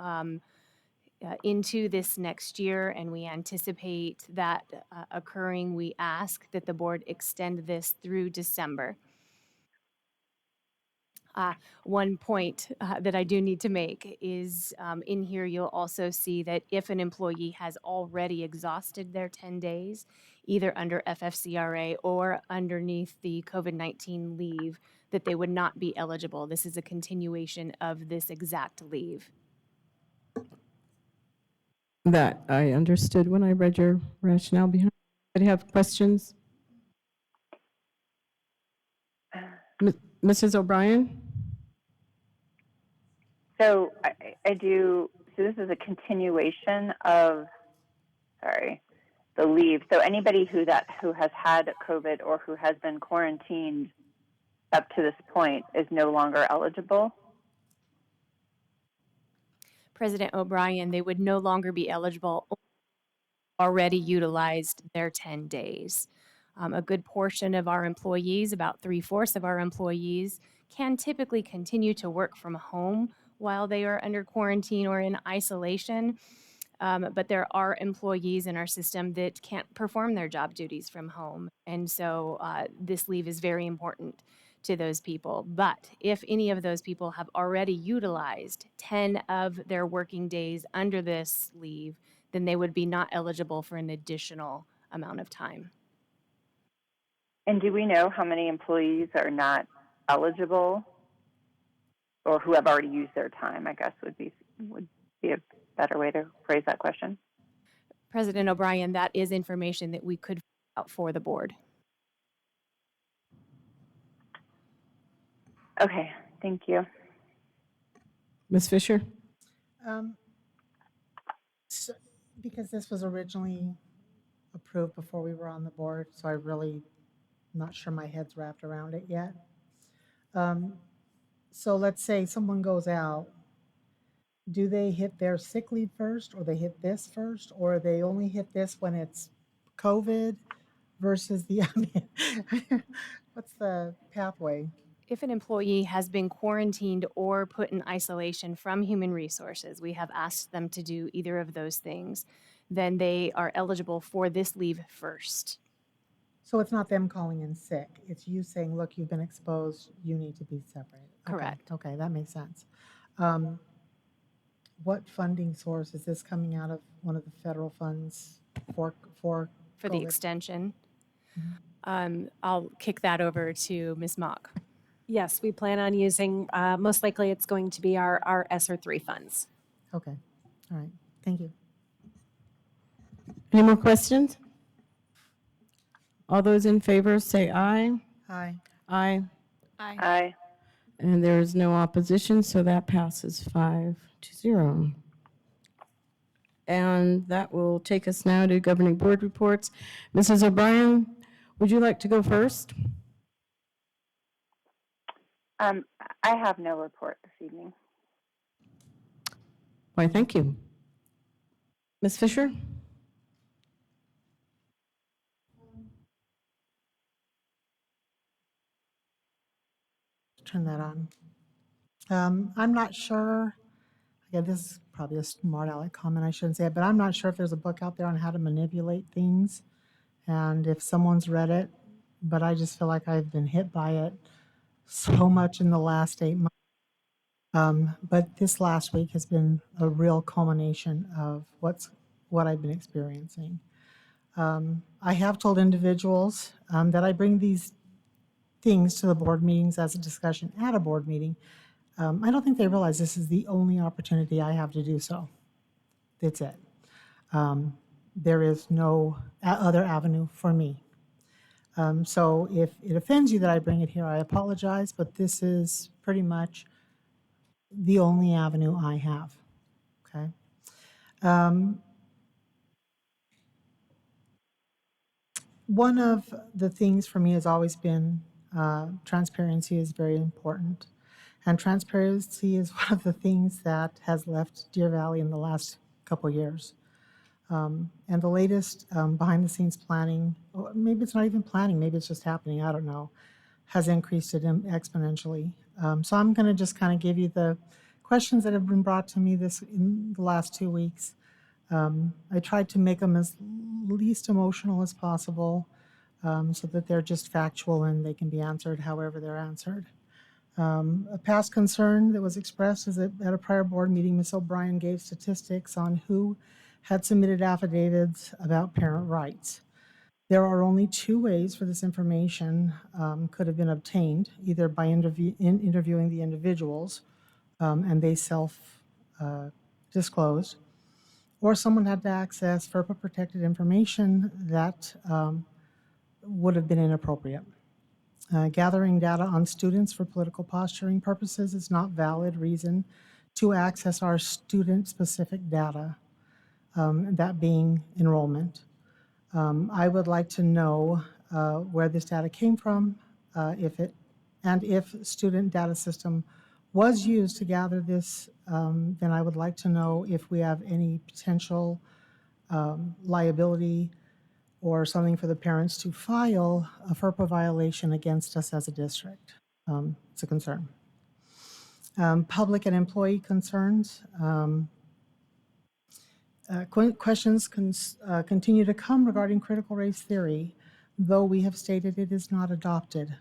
into this next year, and we anticipate that occurring, we ask that the board extend this through December. One point that I do need to make is in here you'll also see that if an employee has already exhausted their 10 days, either under FFCRA or underneath the COVID-19 leave, that they would not be eligible. This is a continuation of this exact leave. That I understood when I read your rationale behind. Anybody have questions? Mrs. O'Brien? So I do, so this is a continuation of, the leave. So anybody who has had COVID or who has been quarantined up to this point is no longer eligible? President O'Brien, they would no longer be eligible, already utilized their 10 days. A good portion of our employees, about 3/4 of our employees, can typically continue to work from home while they are under quarantine or in isolation. But there are employees in our system that can't perform their job duties from home. And so this leave is very important to those people. But if any of those people have already utilized 10 of their working days under this leave, then they would be not eligible for an additional amount of time. And do we know how many employees are not eligible or who have already used their time, I guess would be a better way to phrase that question? President O'Brien, that is information that we could find out for the board. Okay, thank you. Ms. Fisher? So, because this was originally approved before we were on the board, so I really not sure my head's wrapped around it yet. So let's say someone goes out, do they hit their sick leave first, or they hit this first, or they only hit this when it's COVID versus the, what's the pathway? If an employee has been quarantined or put in isolation from human resources, we have asked them to do either of those things, then they are eligible for this leave first. So it's not them calling in sick. It's you saying, look, you've been exposed, you need to be separated. Correct. Okay, that makes sense. What funding source is this coming out of? One of the federal funds for the COVID? extension? I'll kick that over to Ms. Mock. Yes, we plan on using, most likely it's going to be our ESSER 3 funds. Okay, all right, thank you. Any more questions? All those in favor say aye. Aye. Aye. Aye. And there is no opposition, so that passes 5-0. And that will take us now to governing board reports. Mrs. O'Brien, would you like to go first? I have no report this evening. Why, thank you. Ms. Fisher? Turn that on. I'm not sure, again, this is probably a smart aleck comment, I shouldn't say it, but I'm not sure if there's a book out there on how to manipulate things and if someone's read it, but I just feel like I've been hit by it so much in the last 8 months. But this last week has been a real culmination of what I've been experiencing. I have told individuals that I bring these things to the board meetings as a discussion at a board meeting. I don't think they realize this is the only opportunity I have to do so. That's it. There is no other avenue for me. So if it offends you that I bring it here, I apologize, but this is pretty much the only avenue I have, okay? One of the things for me has always been transparency is very important. And transparency is one of the things that has left Deer Valley in the last couple years. And the latest behind the scenes planning, or maybe it's not even planning, maybe it's just happening, I don't know, has increased it exponentially. So I'm going to just kind of give you the questions that have been brought to me in the last 2 weeks. I tried to make them as least emotional as possible so that they're just factual and they can be answered however they're answered. A past concern that was expressed is that at a prior board meeting, Ms. O'Brien gave statistics on who had submitted affidavits about parent rights. There are only 2 ways for this information could have been obtained, either by interviewing the individuals, and they self-disclosed, or someone had to access FERPA-protected information that would have been inappropriate. Gathering data on students for political posturing purposes is not valid reason to access our student-specific data, that being enrollment. I would like to know where this data came from, if student data system was used to gather this, then I would like to know if we have any potential liability or something for the parents to file a FERPA violation against us as a district. It's a concern. Public and employee concerns. Questions continue to come regarding critical race theory, though we have stated it is not adopted.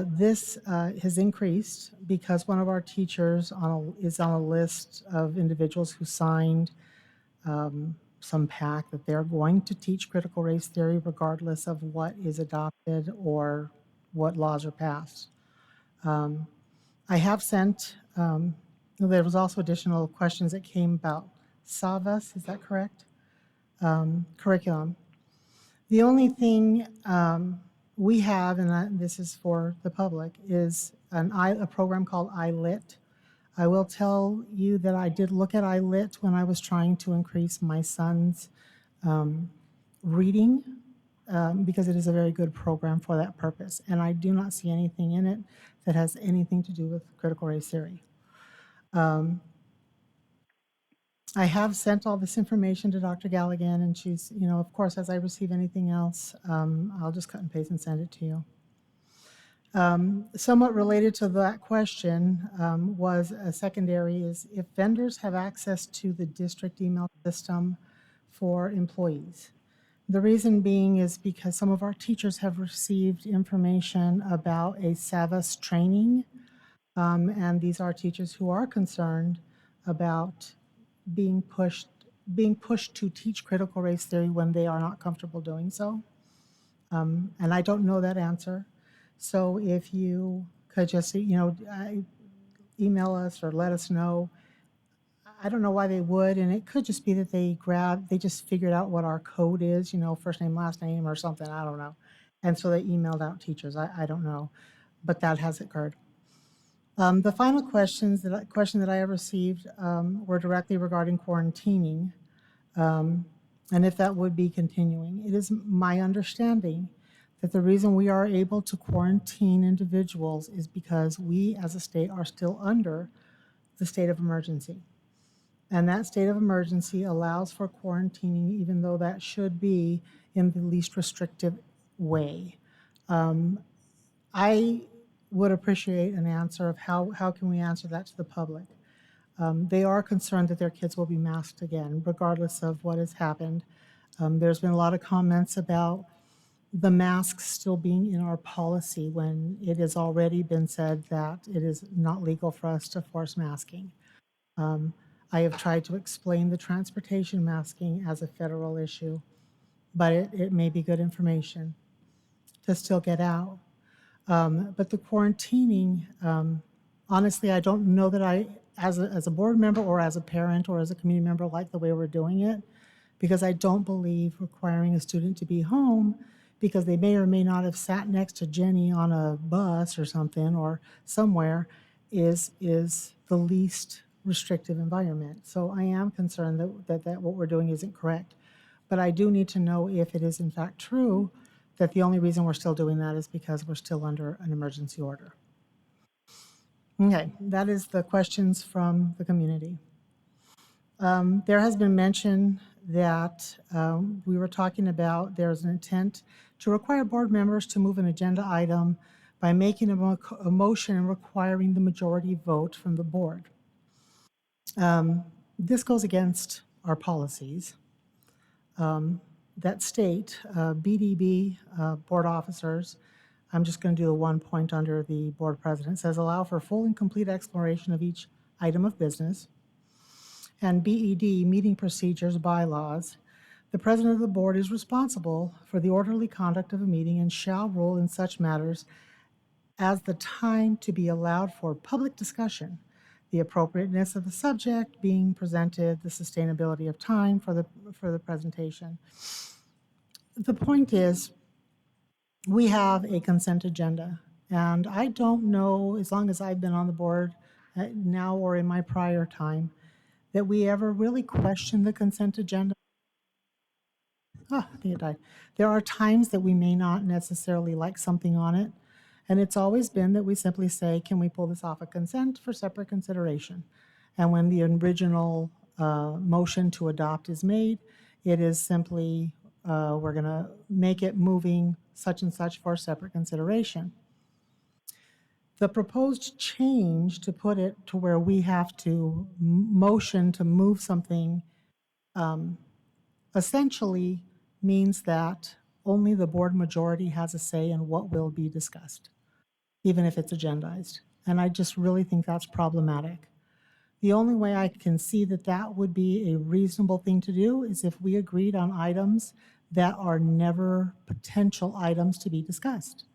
This has increased because one of our teachers is on a list of individuals who signed some pact that they're going to teach critical race theory regardless of what is adopted or what laws are passed. I have sent, there was also additional questions that came about SAVAS, is that correct? Curriculum. The only thing we have, and this is for the public, is a program called iLit. I will tell you that I did look at iLit when I was trying to increase my son's reading because it is a very good program for that purpose. And I do not see anything in it that has anything to do with critical race theory. I have sent all this information to Dr. Galligan, and she's, of course, as I receive anything else, I'll just cut and paste and send it to you. Somewhat related to that question was a secondary is if vendors have access to the district email system for employees. The reason being is because some of our teachers have received information about a SAVAS training, and these are teachers who are concerned about being pushed to teach critical race theory when they are not comfortable doing so. And I don't know that answer. So if you could just, email us or let us know. I don't know why they would, and it could just be that they just figured out what our code is, first name, last name, or something, I don't know. And so they emailed out teachers, I don't know, but that has occurred. The final question that I have received were directly regarding quarantining, and if that would be continuing. It is my understanding that the reason we are able to quarantine individuals is because we as a state are still under the state of emergency. And that state of emergency allows for quarantining, even though that should be in the least restrictive way. I would appreciate an answer of how can we answer that to the public. They are concerned that their kids will be masked again, regardless of what has happened. There's been a lot of comments about the masks still being in our policy when it has already been said that it is not legal for us to force masking. I have tried to explain the transportation masking as a federal issue, but it may be good information to still get out. But the quarantining, honestly, I don't know that I, as a board member or as a parent or as a community member, like the way we're doing it, because I don't believe requiring a student to be home because they may or may not have sat next to Jenny on a bus or something or somewhere, is the least restrictive environment. So I am concerned that what we're doing isn't correct. But I do need to know if it is in fact true that the only reason we're still doing that is because we're still under an emergency order. Okay, that is the questions from the community. There has been mention that we were talking about there's an intent to require board members to move an agenda item by making a motion and requiring the majority vote from the board. This goes against our policies that state BDB board officers. I'm just going to do the one point under the board president. It says allow for full and complete exploration of each item of business. And BED, meeting procedures, bylaws. The president of the board is responsible for the orderly conduct of a meeting and shall rule in such matters as the time to be allowed for public discussion, the appropriateness of the subject being presented, the sustainability of time for the presentation. The point is, we have a consent agenda, and I don't know, as long as I've been on the board now or in my prior time, that we ever really question the consent agenda. I think it died. There are times that we may not necessarily like something on it, and it's always been that we simply say, can we pull this off a consent for separate consideration? And when the original motion to adopt is made, it is simply, we're going to make it moving such and such for separate consideration. The proposed change to put it to where we have to motion to move something essentially means that only the board majority has a say in what will be discussed, even if it's agendized. And I just really think that's problematic. The only way I can see that that would be a reasonable thing to do is if we agreed on items that are never potential items to be discussed.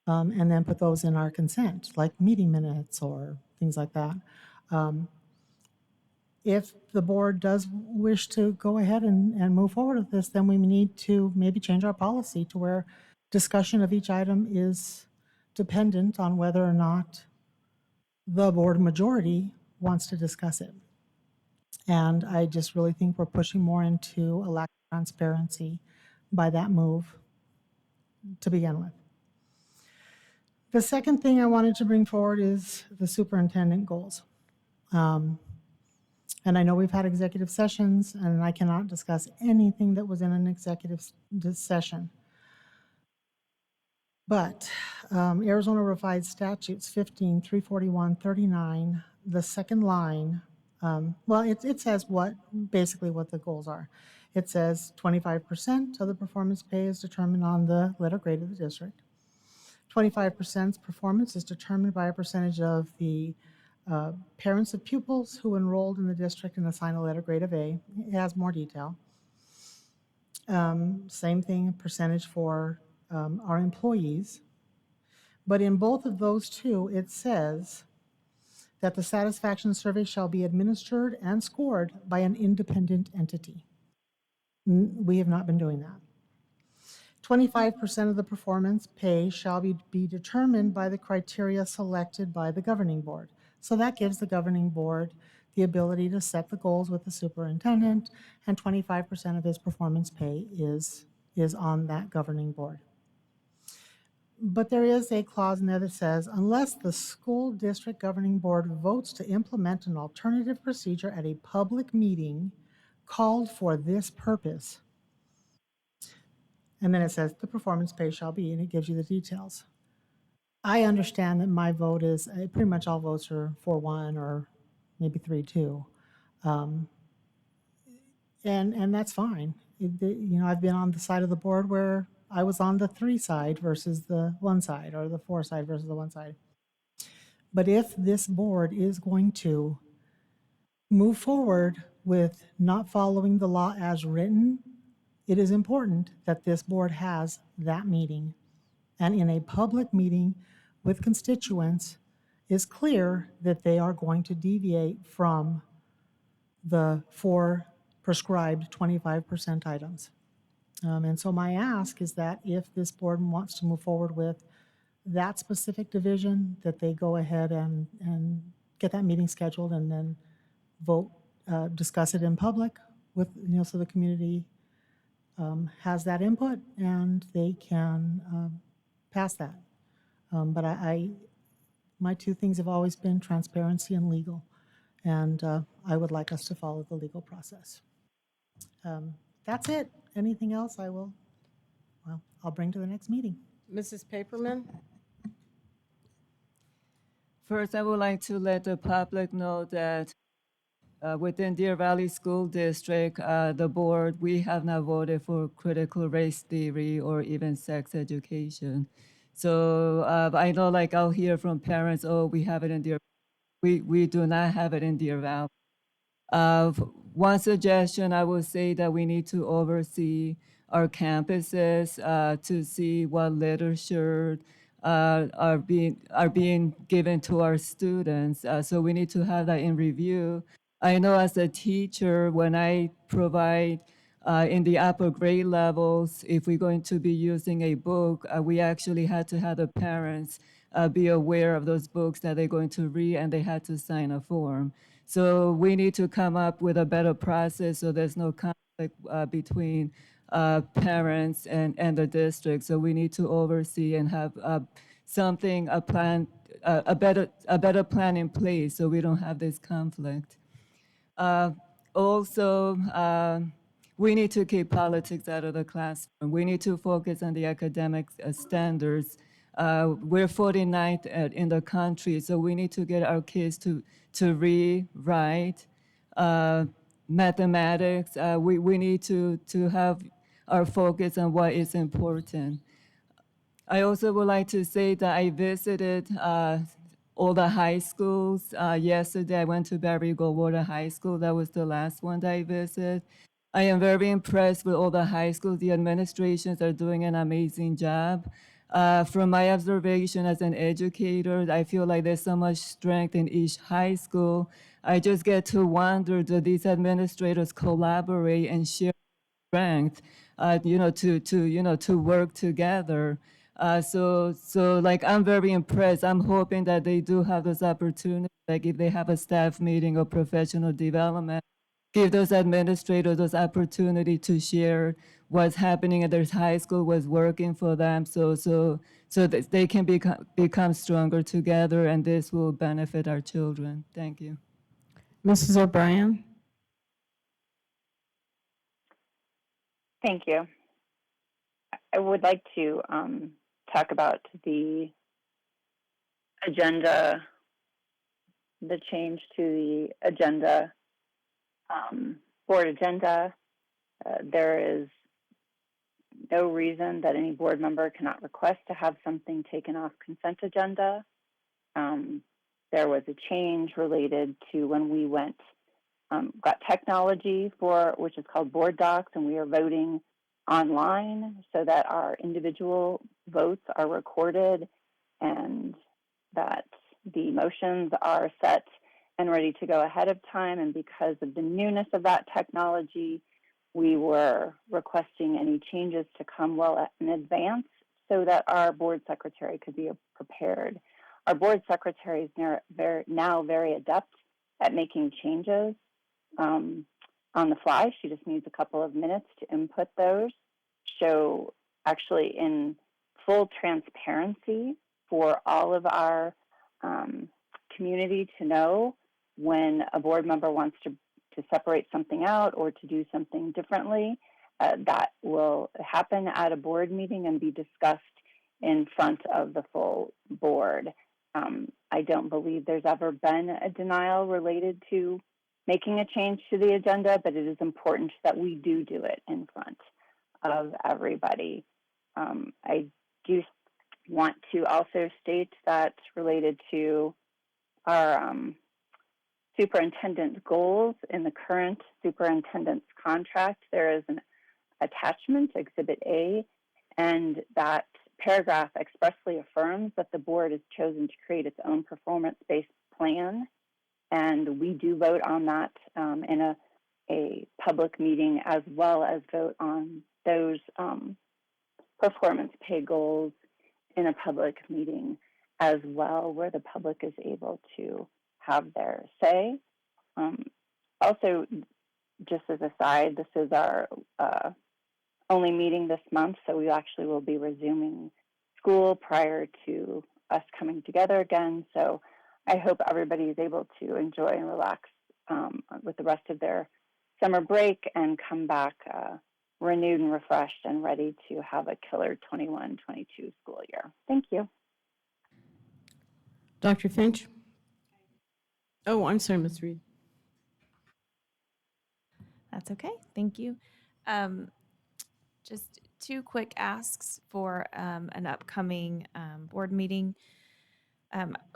And then put those in our consent, like meeting minutes or things like that. If the board does wish to go ahead and move forward with this, then we need to maybe change our policy to where discussion of each item is dependent on whether or not the board majority wants to discuss it. And I just really think we're pushing more into a lack of transparency by that move to begin with. The second thing I wanted to bring forward is the superintendent goals. And I know we've had executive sessions, and I cannot discuss anything that was in an executive session. But Arizona Revised Statutes 15, 341, 39, the second line, well, it says basically what the goals are. It says 25% of the performance pay is determined on the letter grade of the district. 25% performance is determined by a percentage of the parents of pupils who enrolled in the district and assigned a letter grade of A. It has more detail. Same thing, percentage for our employees. But in both of those two, it says that the satisfaction survey shall be administered and scored by an independent entity. We have not been doing that. 25% of the performance pay shall be determined by the criteria selected by the governing board. So that gives the governing board the ability to set the goals with the superintendent, and 25% of his performance pay is on that governing board. But there is a clause in there that says, unless the school district governing board votes to implement an alternative procedure at a public meeting called for this purpose, and then it says the performance pay shall be, and it gives you the details. I understand that my vote is, pretty much all votes are 4-1 or maybe 3-2. And that's fine. I've been on the side of the board where I was on the 3 side versus the 1 side, or the 4 side versus the 1 side. But if this board is going to move forward with not following the law as written, it is important that this board has that meeting. And in a public meeting with constituents, is clear that they are going to deviate from the 4 prescribed 25% items. And so my ask is that if this board wants to move forward with that specific division, that they go ahead and get that meeting scheduled and then vote, discuss it in public with, so the community has that input and they can pass that. But my two things have always been transparency and legal. And I would like us to follow the legal process. That's it. Anything else I'll bring to the next meeting. Mrs. Paperman? First, I would like to let the public know that within Deer Valley School District, the board, we have not voted for critical race theory or even sex education. So I know, like, I'll hear from parents, oh, we have it in Deer. We do not have it in Deer Valley. One suggestion, I would say that we need to oversee our campuses to see what literature are being given to our students. So we need to have that in review. I know as a teacher, when I provide in the upper grade levels, if we're going to be using a book, we actually had to have the parents be aware of those books that they're going to read, and they had to sign a form. So we need to come up with a better process so there's no conflict between parents and the district. So we need to oversee and have a plan, a better plan in place so we don't have this conflict. Also, we need to keep politics out of the classroom. We need to focus on the academic standards. We're 49th in the country, so we need to get our kids to read, write, mathematics. We need to have our focus on what is important. I also would like to say that I visited all the high schools. Yesterday, I went to Barry Goldwater High School. That was the last one that I visited. I am very impressed with all the high schools. The administrations are doing an amazing job. From my observation as an educator, I feel like there's so much strength in each high school. I just get to wonder, do these administrators collaborate and share strength, to work together? So like, I'm very impressed. I'm hoping that they do have those opportunities, like if they have a staff meeting or professional development, give those administrators those opportunity to share what's happening at their high school, what's working for them, so that they can become stronger together, and this will benefit our children. Thank you. Mrs. O'Brien? Thank you. I would like to talk about the agenda, the change to the agenda, board agenda. There is no reason that any board member cannot request to have something taken off consent agenda. There was a change related to when we got technology which is called board docs, and we are voting online so that our individual votes are recorded and that the motions are set and ready to go ahead of time. And because of the newness of that technology, we were requesting any changes to come well in advance so that our board secretary could be prepared. Our board secretary is now very adept at making changes on the fly. She just needs a couple of minutes to input those. So actually, in full transparency for all of our community to know when a board member wants to separate something out or to do something differently, that will happen at a board meeting and be discussed in front of the full board. I don't believe there's ever been a denial related to making a change to the agenda, but it is important that we do it in front of everybody. I do want to also state that related to our superintendent's goals in the current superintendent's contract, there is an attachment, Exhibit A, and that paragraph expressly affirms that the board has chosen to create its own performance-based plan, and we do vote on that in a public meeting, as well as vote on those performance pay goals in a public meeting as well, where the public is able to have their say. Also, just as a side, this is our only meeting this month, so we actually will be resuming school prior to us coming together again. So I hope everybody is able to enjoy and relax with the rest of their summer break and come back renewed and refreshed and ready to have a killer 21-22 school year. Thank you. Dr. Finch? Oh, I'm sorry, Ms. Reed. That's okay. Thank you. Just two quick asks for an upcoming board meeting.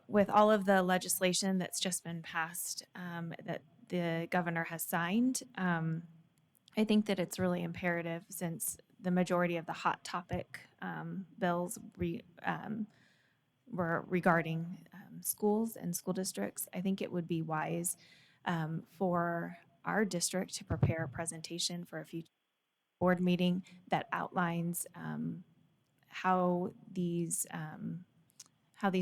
With all of the legislation that's just been passed that the governor has signed, I think that it's really imperative, since the majority of the hot topic bills were regarding schools and school districts. I think it would be wise for our district to prepare a presentation for a future board meeting that outlines how these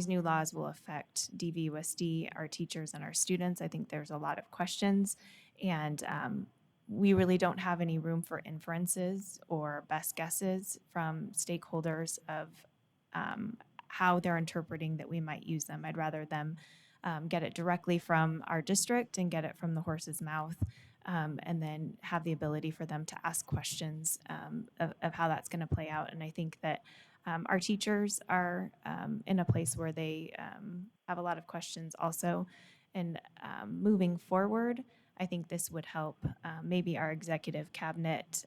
new laws will affect DVUSD, our teachers, and our students. I think there's a lot of questions, and we really don't have any room for inferences or best guesses from stakeholders of how they're interpreting that we might use them. I'd rather them get it directly from our district and get it from the horse's mouth, and then have the ability for them to ask questions of how that's going to play out. And I think that our teachers are in a place where they have a lot of questions also. And moving forward, I think this would help maybe our executive cabinet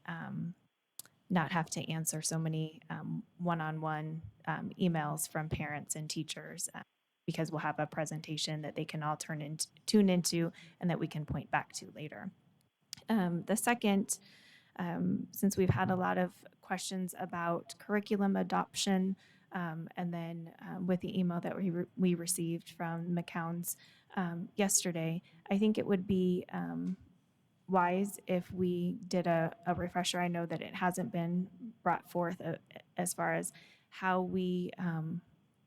not have to answer so many one-on-one emails from parents and teachers, because we'll have a presentation that they can all tune into and that we can point back to later. The second, since we've had a lot of questions about curriculum adoption, and then with the email that we received from McCown's yesterday, I think it would be wise if we did a refresher. I know that it hasn't been brought forth as far as how we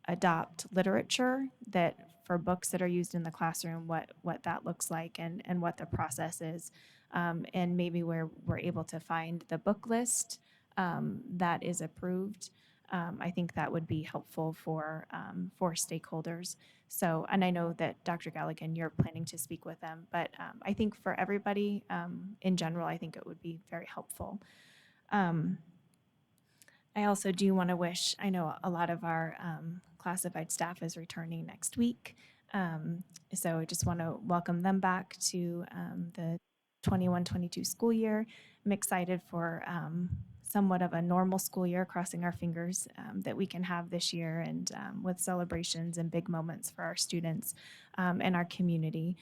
adopt literature that for books that are used in the classroom, what that looks like, and what the process is, and maybe where we're able to find the book list that is approved. I think that would be helpful for stakeholders. So, and I know that Dr. Galligan, you're planning to speak with them, but I think for everybody in general, I think it would be very helpful. I also do want to wish, I know a lot of our classified staff is returning next week. So I just want to welcome them back to the 21-22 school year. I'm excited for somewhat of a normal school year, crossing our fingers that we can have this year, and with celebrations and big moments for our students and our community.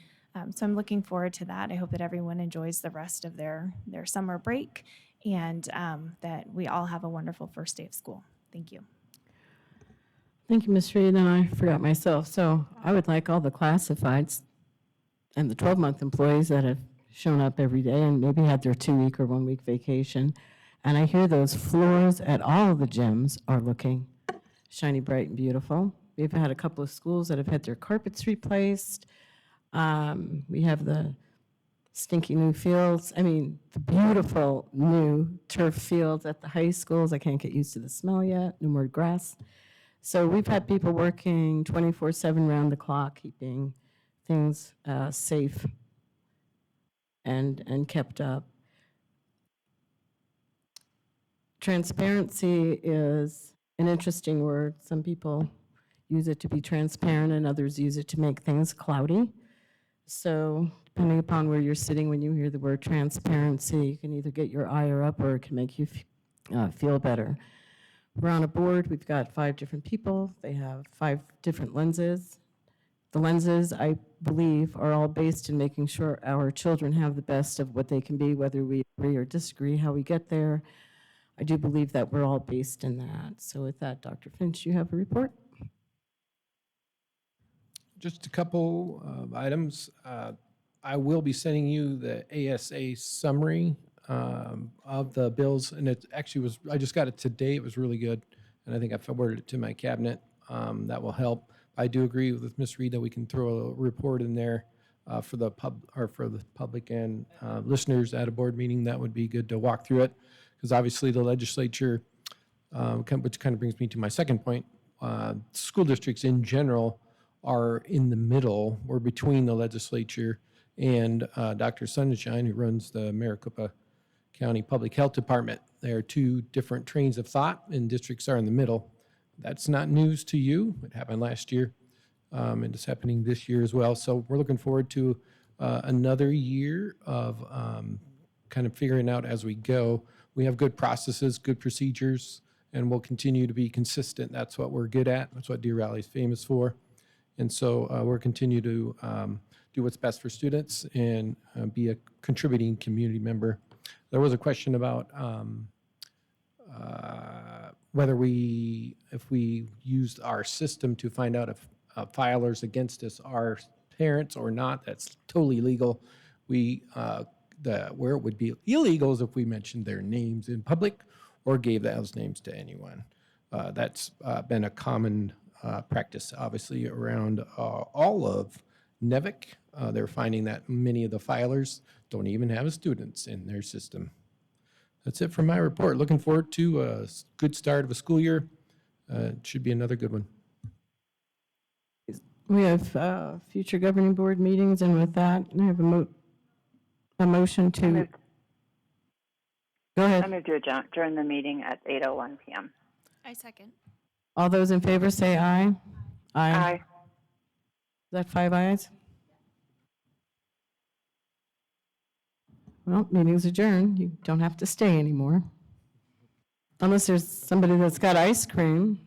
So I'm looking forward to that. I hope that everyone enjoys the rest of their summer break, and that we all have a wonderful first day of school. Thank you. Thank you, Ms. Reed, and I forgot myself. So I would like all the classifieds and the 12-month employees that have shown up every day and maybe had their 2-week or 1-week vacation. And I hear those floors at all of the gyms are looking shiny, bright, and beautiful. We've had a couple of schools that have had their carpets replaced. We have the stinky new fields. I mean, the beautiful new turf fields at the high schools. I can't get used to the smell yet. No more grass. So we've had people working 24/7 round the clock, keeping things safe and kept up. Transparency is an interesting word. Some people use it to be transparent and others use it to make things cloudy. So depending upon where you're sitting when you hear the word transparency, you can either get your ire up or it can make you feel better. We're on a board. We've got 5 different people. They have 5 different lenses. The lenses, I believe, are all based in making sure our children have the best of what they can be, whether we agree or disagree how we get there. I do believe that we're all based in that. So with that, Dr. Finch, you have a report? Just a couple of items. I will be sending you the ASA summary of the bills, and it actually was, I just got it today. It was really good, and I think I forwarded it to my cabinet. That will help. I do agree with Ms. Reed that we can throw a report in there for the public and listeners at a board meeting. That would be good to walk through it, because obviously the legislature, which kind of brings me to my second point, school districts in general are in the middle or between the legislature and Dr. Sunshine, who runs the Maricopa County Public Health Department. There are two different trains of thought, and districts are in the middle. That's not news to you. It happened last year, and it's happening this year as well. So we're looking forward to another year of kind of figuring out as we go. We have good processes, good procedures, and we'll continue to be consistent. That's what we're good at. That's what Deer Valley is famous for. And so we'll continue to do what's best for students and be a contributing community member. There was a question about whether if we used our system to find out if filers against us are parents or not. That's totally legal. Where it would be illegal is if we mentioned their names in public or gave those names to anyone. That's been a common practice, obviously, around all of NEVIC. They're finding that many of the filers don't even have students in their system. That's it for my report. Looking forward to a good start of a school year. It should be another good one. We have future governing board meetings, and with that, I have a motion to. Go ahead. I move to adjourn the meeting at 8:01 p.m. I second. All those in favor say aye. Aye. Is that 5 ayes? Well, meeting's adjourned. You don't have to stay anymore. Unless there's somebody that's got ice cream.